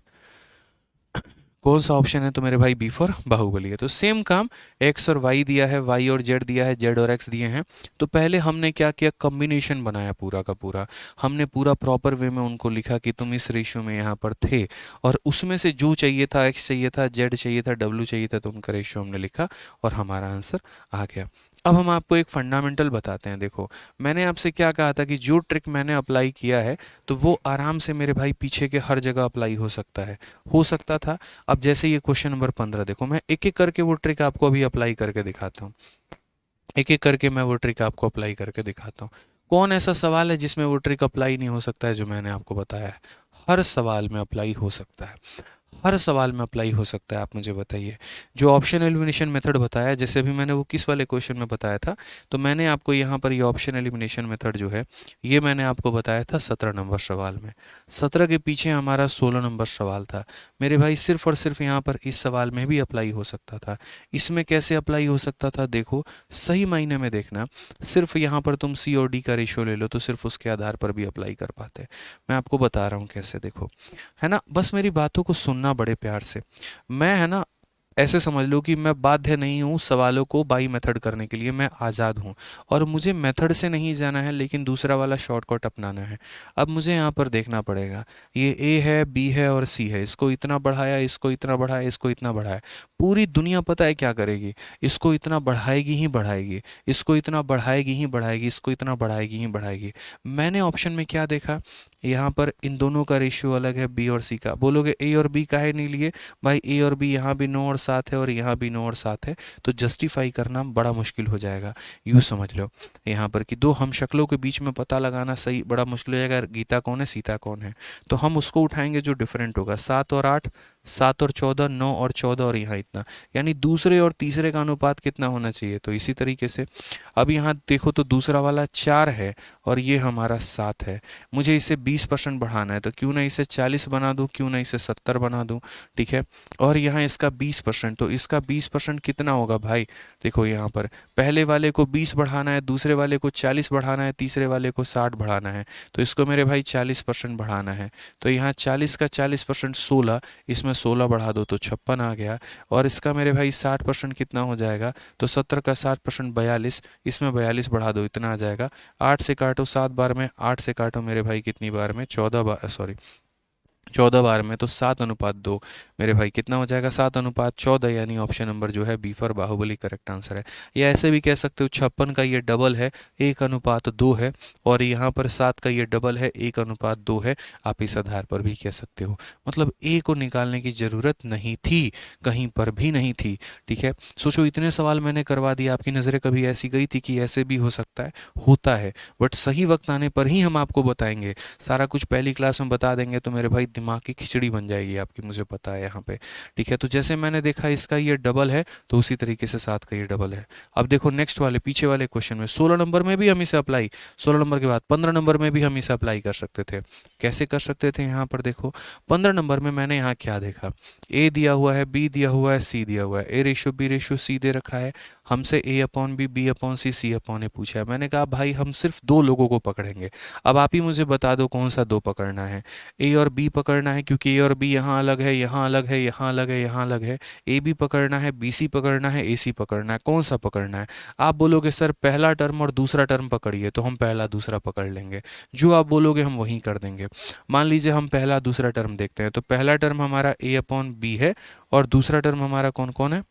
कौन सा ऑप्शन है? तो मेरे भाई बी फॉर बाहुबली है। तो सेम काम, एक्स और वाई दिया है, वाई और जेड दिया है, जेड और एक्स दिए हैं। तो पहले हमने क्या किया, कॉम्बिनेशन बनाया पूरा का पूरा। हमने पूरा प्रॉपर वे में उनको लिखा कि तुम इस रेशियो में यहाँ पर थे, और उसमें से जो चाहिए था, एक्स चाहिए था, जेड चाहिए था, डब्ल्यू चाहिए था, तो उनका रेशियो हमने लिखा और हमारा आंसर आ गया। अब हम आपको एक फंडामेंटल बताते हैं। देखो, मैंने आपसे क्या कहा था कि जो ट्रिक मैंने अप्लाई किया है तो वो आराम से मेरे भाई पीछे के हर जगह अप्लाई हो सकता है, हो सकता था। अब जैसे ये क्वेश्चन नंबर 15 देखो, मैं एक एक करके वो ट्रिक आपको अभी अप्लाई करके दिखाता हूँ। एक एक करके मैं वो ट्रिक आपको अप्लाई करके दिखाता हूँ। कौन ऐसा सवाल है जिसमें वो ट्रिक अप्लाई नहीं हो सकता है जो मैंने आपको बताया है? हर सवाल में अप्लाई हो सकता है, हर सवाल में अप्लाई हो सकता है। आप मुझे बताइए, जो ऑप्शन एलिमिनेशन मेथड बताया, जैसे अभी मैंने वो किस वाले क्वेश्चन में बताया था, तो मैंने आपको यहाँ पर ये ऑप्शन एलिमिनेशन मेथड जो है, ये मैंने आपको बताया था 17 नंबर सवाल में। 17 के पीछे हमारा 16 नंबर सवाल था मेरे भाई। सिर्फ और सिर्फ यहाँ पर इस सवाल में भी अप्लाई हो सकता था। इसमें कैसे अप्लाई हो सकता था? देखो, सही मायने में देखना, सिर्फ यहाँ पर तुम सी और डी का रेशियो ले लो तो सिर्फ उसके आधार पर भी अप्लाई कर पाते। मैं आपको बता रहा हूँ कैसे, देखो, है ना, बस मेरी बातों को सुनना बड़े प्यार से। मैं, है ना, ऐसे समझ लो कि मैं बाध्य नहीं हूँ सवालों को बाई मेथड करने के लिए, मैं आज़ाद हूँ। और मुझे मेथड से नहीं जाना है, लेकिन दूसरा वाला शॉर्टकट अपनाना है। अब मुझे यहाँ पर देखना पड़ेगा, ये ए है, बी है और सी है, इसको इतना बढ़ाया, इसको इतना बढ़ाया, इसको इतना बढ़ाया। पूरी दुनिया पता है क्या करेगी? इसको इतना बढ़ाएगी ही बढ़ाएगी, इसको इतना बढ़ाएगी ही बढ़ाएगी, इसको इतना बढ़ाएगी ही बढ़ाएगी। मैंने ऑप्शन में क्या देखा? यहाँ पर इन दोनों का रेशियो अलग है, बी और सी का। बोलोगे ए और बी काहे नहीं लिए? भाई ए और बी यहाँ भी 9 और 7 है और यहाँ भी 9 और 7 है, तो जस्टिफाई करना बड़ा मुश्किल हो जाएगा। यूँ समझ लो यहाँ पर कि दो हम शक्लों के बीच में पता लगाना सही बड़ा मुश्किल हो जाएगा, गीता कौन है, सीता कौन है। तो हम उसको उठाएंगे जो डिफरेंट होगा, 7 और 8, 7 और 14, 9 और 14, और यहाँ इतना, यानी दूसरे और तीसरे का अनुपात कितना होना चाहिए? तो इसी तरीके से अब यहाँ देखो तो दूसरा वाला 4 है और ये हमारा 7 है। मुझे इसे 20% बढ़ाना है, तो क्यों ना इसे 40 बना दूँ, क्यों ना इसे 70 बना दूँ, ठीक है। और यहाँ इसका 20%, तो इसका 20% कितना होगा भाई? देखो यहाँ पर पहले वाले को 20 बढ़ाना है, दूसरे वाले को 40 बढ़ाना है, तीसरे वाले को 60 बढ़ाना है, तो इसको मेरे भाई 40% बढ़ाना है। तो यहाँ 40 का 40% 16, इसमें 16 बढ़ा दो तो 56 आ गया। और इसका मेरे भाई 60% कितना हो जाएगा? तो 70 का 60% 42, इसमें 42 बढ़ा दो, इतना आ जाएगा। 8 से काटो 7 बार में, 8 से काटो मेरे भाई कितनी बार में? 14 बार, सॉरी 14 बार में, तो 7:2 मेरे भाई कितना हो जाएगा? 7:14, यानी ऑप्शन नंबर जो है B for Baahubali correct answer है। या ऐसे भी कह सकते हो 56 का ये डबल है, 1:2 है, और यहाँ पर 7 का ये डबल है, 1:2 है। आप इस आधार पर भी कह सकते हो। मतलब ए को निकालने की ज़रूरत नहीं थी, कहीं पर भी नहीं थी, ठीक है। सोचो, इतने सवाल मैंने करवा दिया, आपकी नज़रें कभी ऐसी गई थी कि ऐसे भी हो सकता है? होता है, बट सही वक्त आने पर ही हम आपको बताएंगे। सारा कुछ पहली क्लास में बता देंगे तो मेरे भाई दिमाग की खिचड़ी बन जाएगी आपकी, मुझे पता है यहाँ पे, ठीक है। तो जैसे मैंने देखा इसका ये डबल है, तो उसी तरीके से 7 का ये डबल है। अब देखो नेक्स्ट वाले पीछे वाले क्वेश्चन में 16 नंबर में भी हम इसे अप्लाई, 16 नंबर के बाद 15 नंबर में भी हम इसे अप्लाई कर सकते थे। कैसे कर सकते थे? यहाँ पर देखो 15 नंबर में मैंने यहाँ क्या देखा, ए दिया हुआ है, बी दिया हुआ है, सी दिया हुआ है, A ratio B ratio C दे रखा है, हमसे A upon B upon C upon A पूछा है। मैंने कहा भाई हम सिर्फ दो लोगों को पकड़ेंगे। अब आप ही मुझे बता दो कौन सा दो पकड़ना है? ए और बी पकड़ना है, क्योंकि ए और बी यहाँ अलग है, यहाँ अलग है, यहाँ अलग है, यहाँ अलग है। ए बी पकड़ना है, बी सी पकड़ना है, ए सी पकड़ना है, कौन सा पकड़ना है? आप बोलोगे सर पहला टर्म और दूसरा टर्म पकड़िए, तो हम पहला दूसरा पकड़ लेंगे। जो आप बोलोगे हम वही कर देंगे। मान लीजिए हम पहला दूसरा टर्म देखते हैं, तो पहला टर्म हमारा ए अपॉन बी है और दूसरा टर्म हमारा कौन कौन है?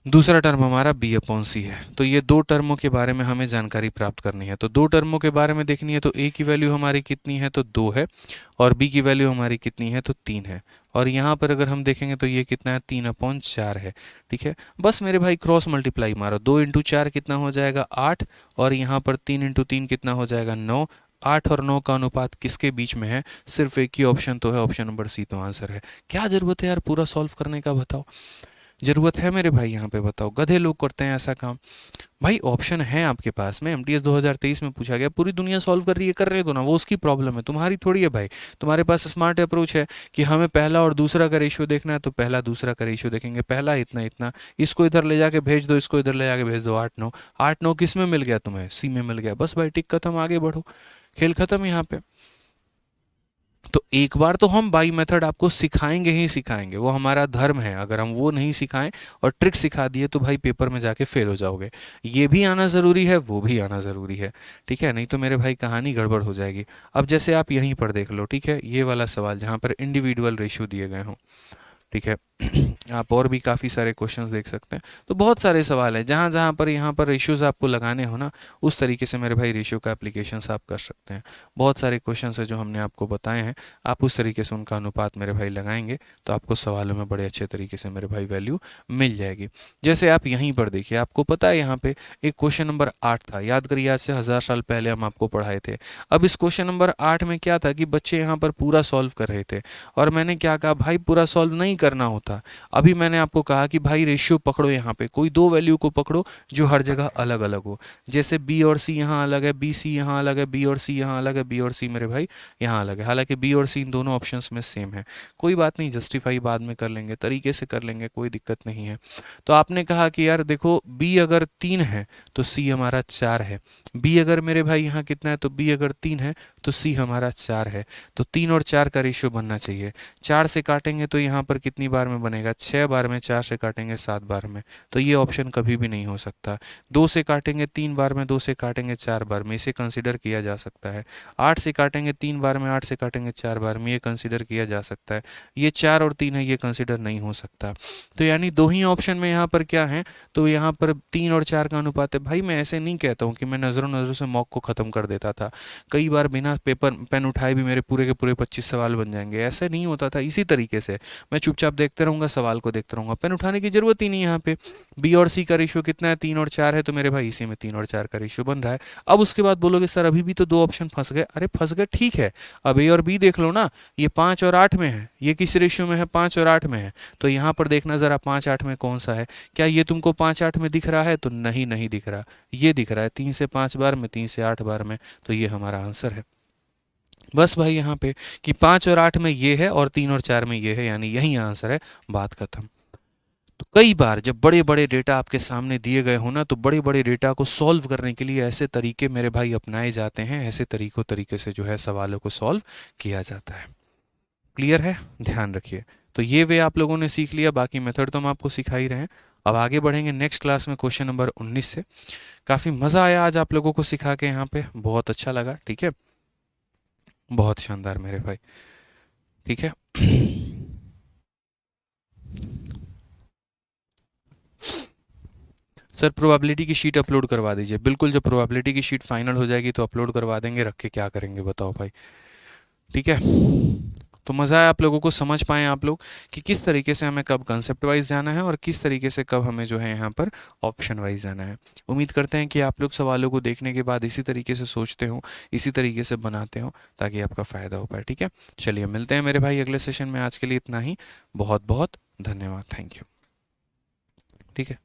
दूसरा टर्म हमारा बी अपॉन सी है। तो ये दो टर्मों के बारे में हमें जानकारी प्राप्त करनी है। तो दो टर्मों के बारे में देखनी है, तो ए की वैल्यू हमारी कितनी है? तो 2 है, और बी की वैल्यू हमारी कितनी है? तो 3 है। और यहाँ पर अगर हम देखेंगे तो ये कितना है? 3/4 है, ठीक है। बस मेरे भाई क्रॉस मल्टीप्लाई मारो, 2 × 4 कितना हो जाएगा? 8, और यहाँ पर 3 × 3 कितना हो जाएगा? 9। 8 और 9 का अनुपात किसके बीच में है? सिर्फ एक ही ऑप्शन तो है, ऑप्शन नंबर सी तो आंसर है। क्या जरूरत है यार पूरा सॉल्व करने का, बताओ। ज़रूरत है मेरे भाई यहाँ पे? बताओ, गधे लोग करते हैं ऐसा काम। भाई ऑप्शन है आपके पास में, एमटीएस 2023 में पूछा गया, पूरी दुनिया सॉल्व कर रही है, कर रहे दो ना, वो उसकी प्रॉब्लम है, तुम्हारी थोड़ी है भाई। तुम्हारे पास स्मार्ट अप्रोच है कि हमें पहला और दूसरा का रेशियो देखना है, तो पहला दूसरा का रेशियो देखेंगे, पहला इतना इतना, इसको इधर ले जाके भेज दो, इसको इधर ले जाके भेज दो, 8 9, 8 9 किस में मिल गया तुम्हें? सी में मिल गया, बस भाई टिक खत्म, आगे बढ़ो, खेल खत्म यहाँ पे। तो एक बार तो हम बाई मेथड आपको सिखाएंगे ही सिखाएंगे, वो हमारा धर्म है। अगर हम वो नहीं सिखाएं और ट्रिक सिखा दिए तो भाई पेपर में जाके फेल हो जाओगे। ये भी आना ज़रूरी है, वो भी आना ज़रूरी है, ठीक है? नहीं तो मेरे भाई कहानी गड़बड़ हो जाएगी। अब जैसे आप यहीं पर देख लो, ठीक है, ये वाला सवाल जहाँ पर इंडिविजुअल रेशियो दिए गए हों, ठीक है। आप और भी काफ़ी सारे क्वेश्चंस देख सकते हैं। तो बहुत सारे सवाल हैं, जहाँ जहाँ पर यहाँ पर रेशियोज़ आपको लगाने हो ना, उस तरीके से मेरे भाई रेशियो का एप्लीकेशंस आप कर सकते हैं। बहुत सारे क्वेश्चंस हैं जो हमने आपको बताए हैं, आप उस तरीके से उनका अनुपात मेरे भाई लगाएंगे तो आपको सवालों में बड़े अच्छे तरीके से मेरे भाई वैल्यू मिल जाएगी। जैसे आप यहीं पर देखिए, आपको पता है यहाँ पे एक क्वेश्चन नंबर 8 था, याद करिए, आज से 1000 साल पहले हम आपको पढ़ाए थे। अब इस क्वेश्चन नंबर 8 में क्या था कि बच्चे यहाँ पर पूरा सॉल्व कर रहे थे, और मैंने क्या कहा, भाई पूरा सॉल्व नहीं करना होता। अभी मैंने आपको कहा कि भाई रेशियो पकड़ो, यहाँ पे कोई दो वैल्यू को पकड़ो जो हर जगह अलग अलग हो। जैसे बी और सी यहाँ अलग है, बी सी यहाँ अलग है, बी और सी यहाँ अलग है, बी और सी मेरे भाई यहाँ अलग है। हालांकि बी और सी इन दोनों ऑप्शंस में सेम है, कोई बात नहीं, जस्टिफाई बाद में कर लेंगे, तरीके से कर लेंगे, कोई दिक्कत नहीं है। तो आपने कहा कि यार देखो, बी अगर 3 है तो सी हमारा 4 है। बी अगर मेरे भाई यहाँ कितना है, तो बी अगर 3 है तो सी हमारा 4 है। तो 3 और 4 का रेशियो बनना चाहिए। 4 से काटेंगे तो यहाँ पर कितनी बार में बनेगा? 6 बार में। 4 से काटेंगे 7 बार में, तो ये ऑप्शन कभी भी नहीं हो सकता। 2 से काटेंगे 3 बार में, 2 से काटेंगे 4 बार में, इसे कंसिडर किया जा सकता है। 8 से काटेंगे 3 बार में, 8 से काटेंगे 4 बार में, ये कंसिडर किया जा सकता है। ये 4 और 3 है, ये कंसिडर नहीं हो सकता। तो यानी दो ही ऑप्शन में यहाँ पर क्या है, तो यहाँ पर 3 और 4 का अनुपात है। भाई मैं ऐसे नहीं कहता हूँ कि मैं नज़रों नज़रों से मॉक को ख़त्म कर देता था, कई बार बिना पेपर पेन उठाए भी मेरे पूरे के पूरे 25 सवाल बन जाएंगे, ऐसे नहीं होता था। इसी तरीके से मैं चुपचाप देखते रहूँगा, सवाल को देखते रहूँगा, पेन उठाने की जरूरत ही नहीं। यहाँ पे बी और सी का रेशियो कितना है? 3 और 4 है, तो मेरे भाई इसी में 3 और 4 का रेशियो बन रहा है। अब उसके बाद बोलोगे सर अभी भी तो दो ऑप्शन फंस गए। अरे फंस गए, ठीक है, अब ए और बी देख लो ना, ये 5 और 8 में है, ये किस रेशियो में है? 5 और 8 में है। तो यहाँ पर देखना ज़रा 5 8 में कौन सा है। क्या ये तुमको 5 8 में दिख रहा है? तो नहीं, नहीं दिख रहा, ये दिख रहा है 3 से 5 बार में, 3 से 8 बार में, तो ये हमारा आंसर है। बस भाई यहाँ पे कि 5 और 8 में ये है और 3 और 4 में ये है, यानी यही आंसर है, बात खत्म। तो कई बार जब बड़े बड़े डेटा आपके सामने दिए गए हो ना, तो बड़े बड़े डेटा को सॉल्व करने के लिए ऐसे तरीके मेरे भाई अपनाए जाते हैं, ऐसे तरीके से जो है सवालों को सॉल्व किया जाता है। क्लियर है? ध्यान रखिए। तो ये वे आप लोगों ने सीख लिया, बाकी मेथड तो हम आपको सिखा ही रहे हैं। अब आगे बढ़ेंगे नेक्स्ट क्लास में क्वेश्चन नंबर 19 से। काफ़ी मज़ा आया आज आप लोगों को सिखा के, यहाँ पे बहुत अच्छा लगा, ठीक है, बहुत शानदार मेरे भाई, ठीक है। सर प्रोबेबिलिटी की शीट अपलोड करवा दीजिए। बिल्कुल, जब प्रोबेबिलिटी की शीट फाइनल हो जाएगी तो अपलोड करवा देंगे, रख के क्या करेंगे बताओ भाई, ठीक है। तो मज़ा आया, आप लोगों को समझ पाएँ आप लोग कि किस तरीके से हमें कब कंसेप्ट वाइज जाना है और किस तरीके से कब हमें जो है यहाँ पर ऑप्शन वाइज जाना है। उम्मीद करते हैं कि आप लोग सवालों को देखने के बाद इसी तरीके से सोचते हो, इसी तरीके से बनाते हो, ताकि आपका फ़ायदा हो पाए, ठीक है। चलिए मिलते हैं मेरे भाई अगले सेशन में, आज के लिए इतना ही, बहुत बहुत धन्यवाद, थैंक यू, ठीक है।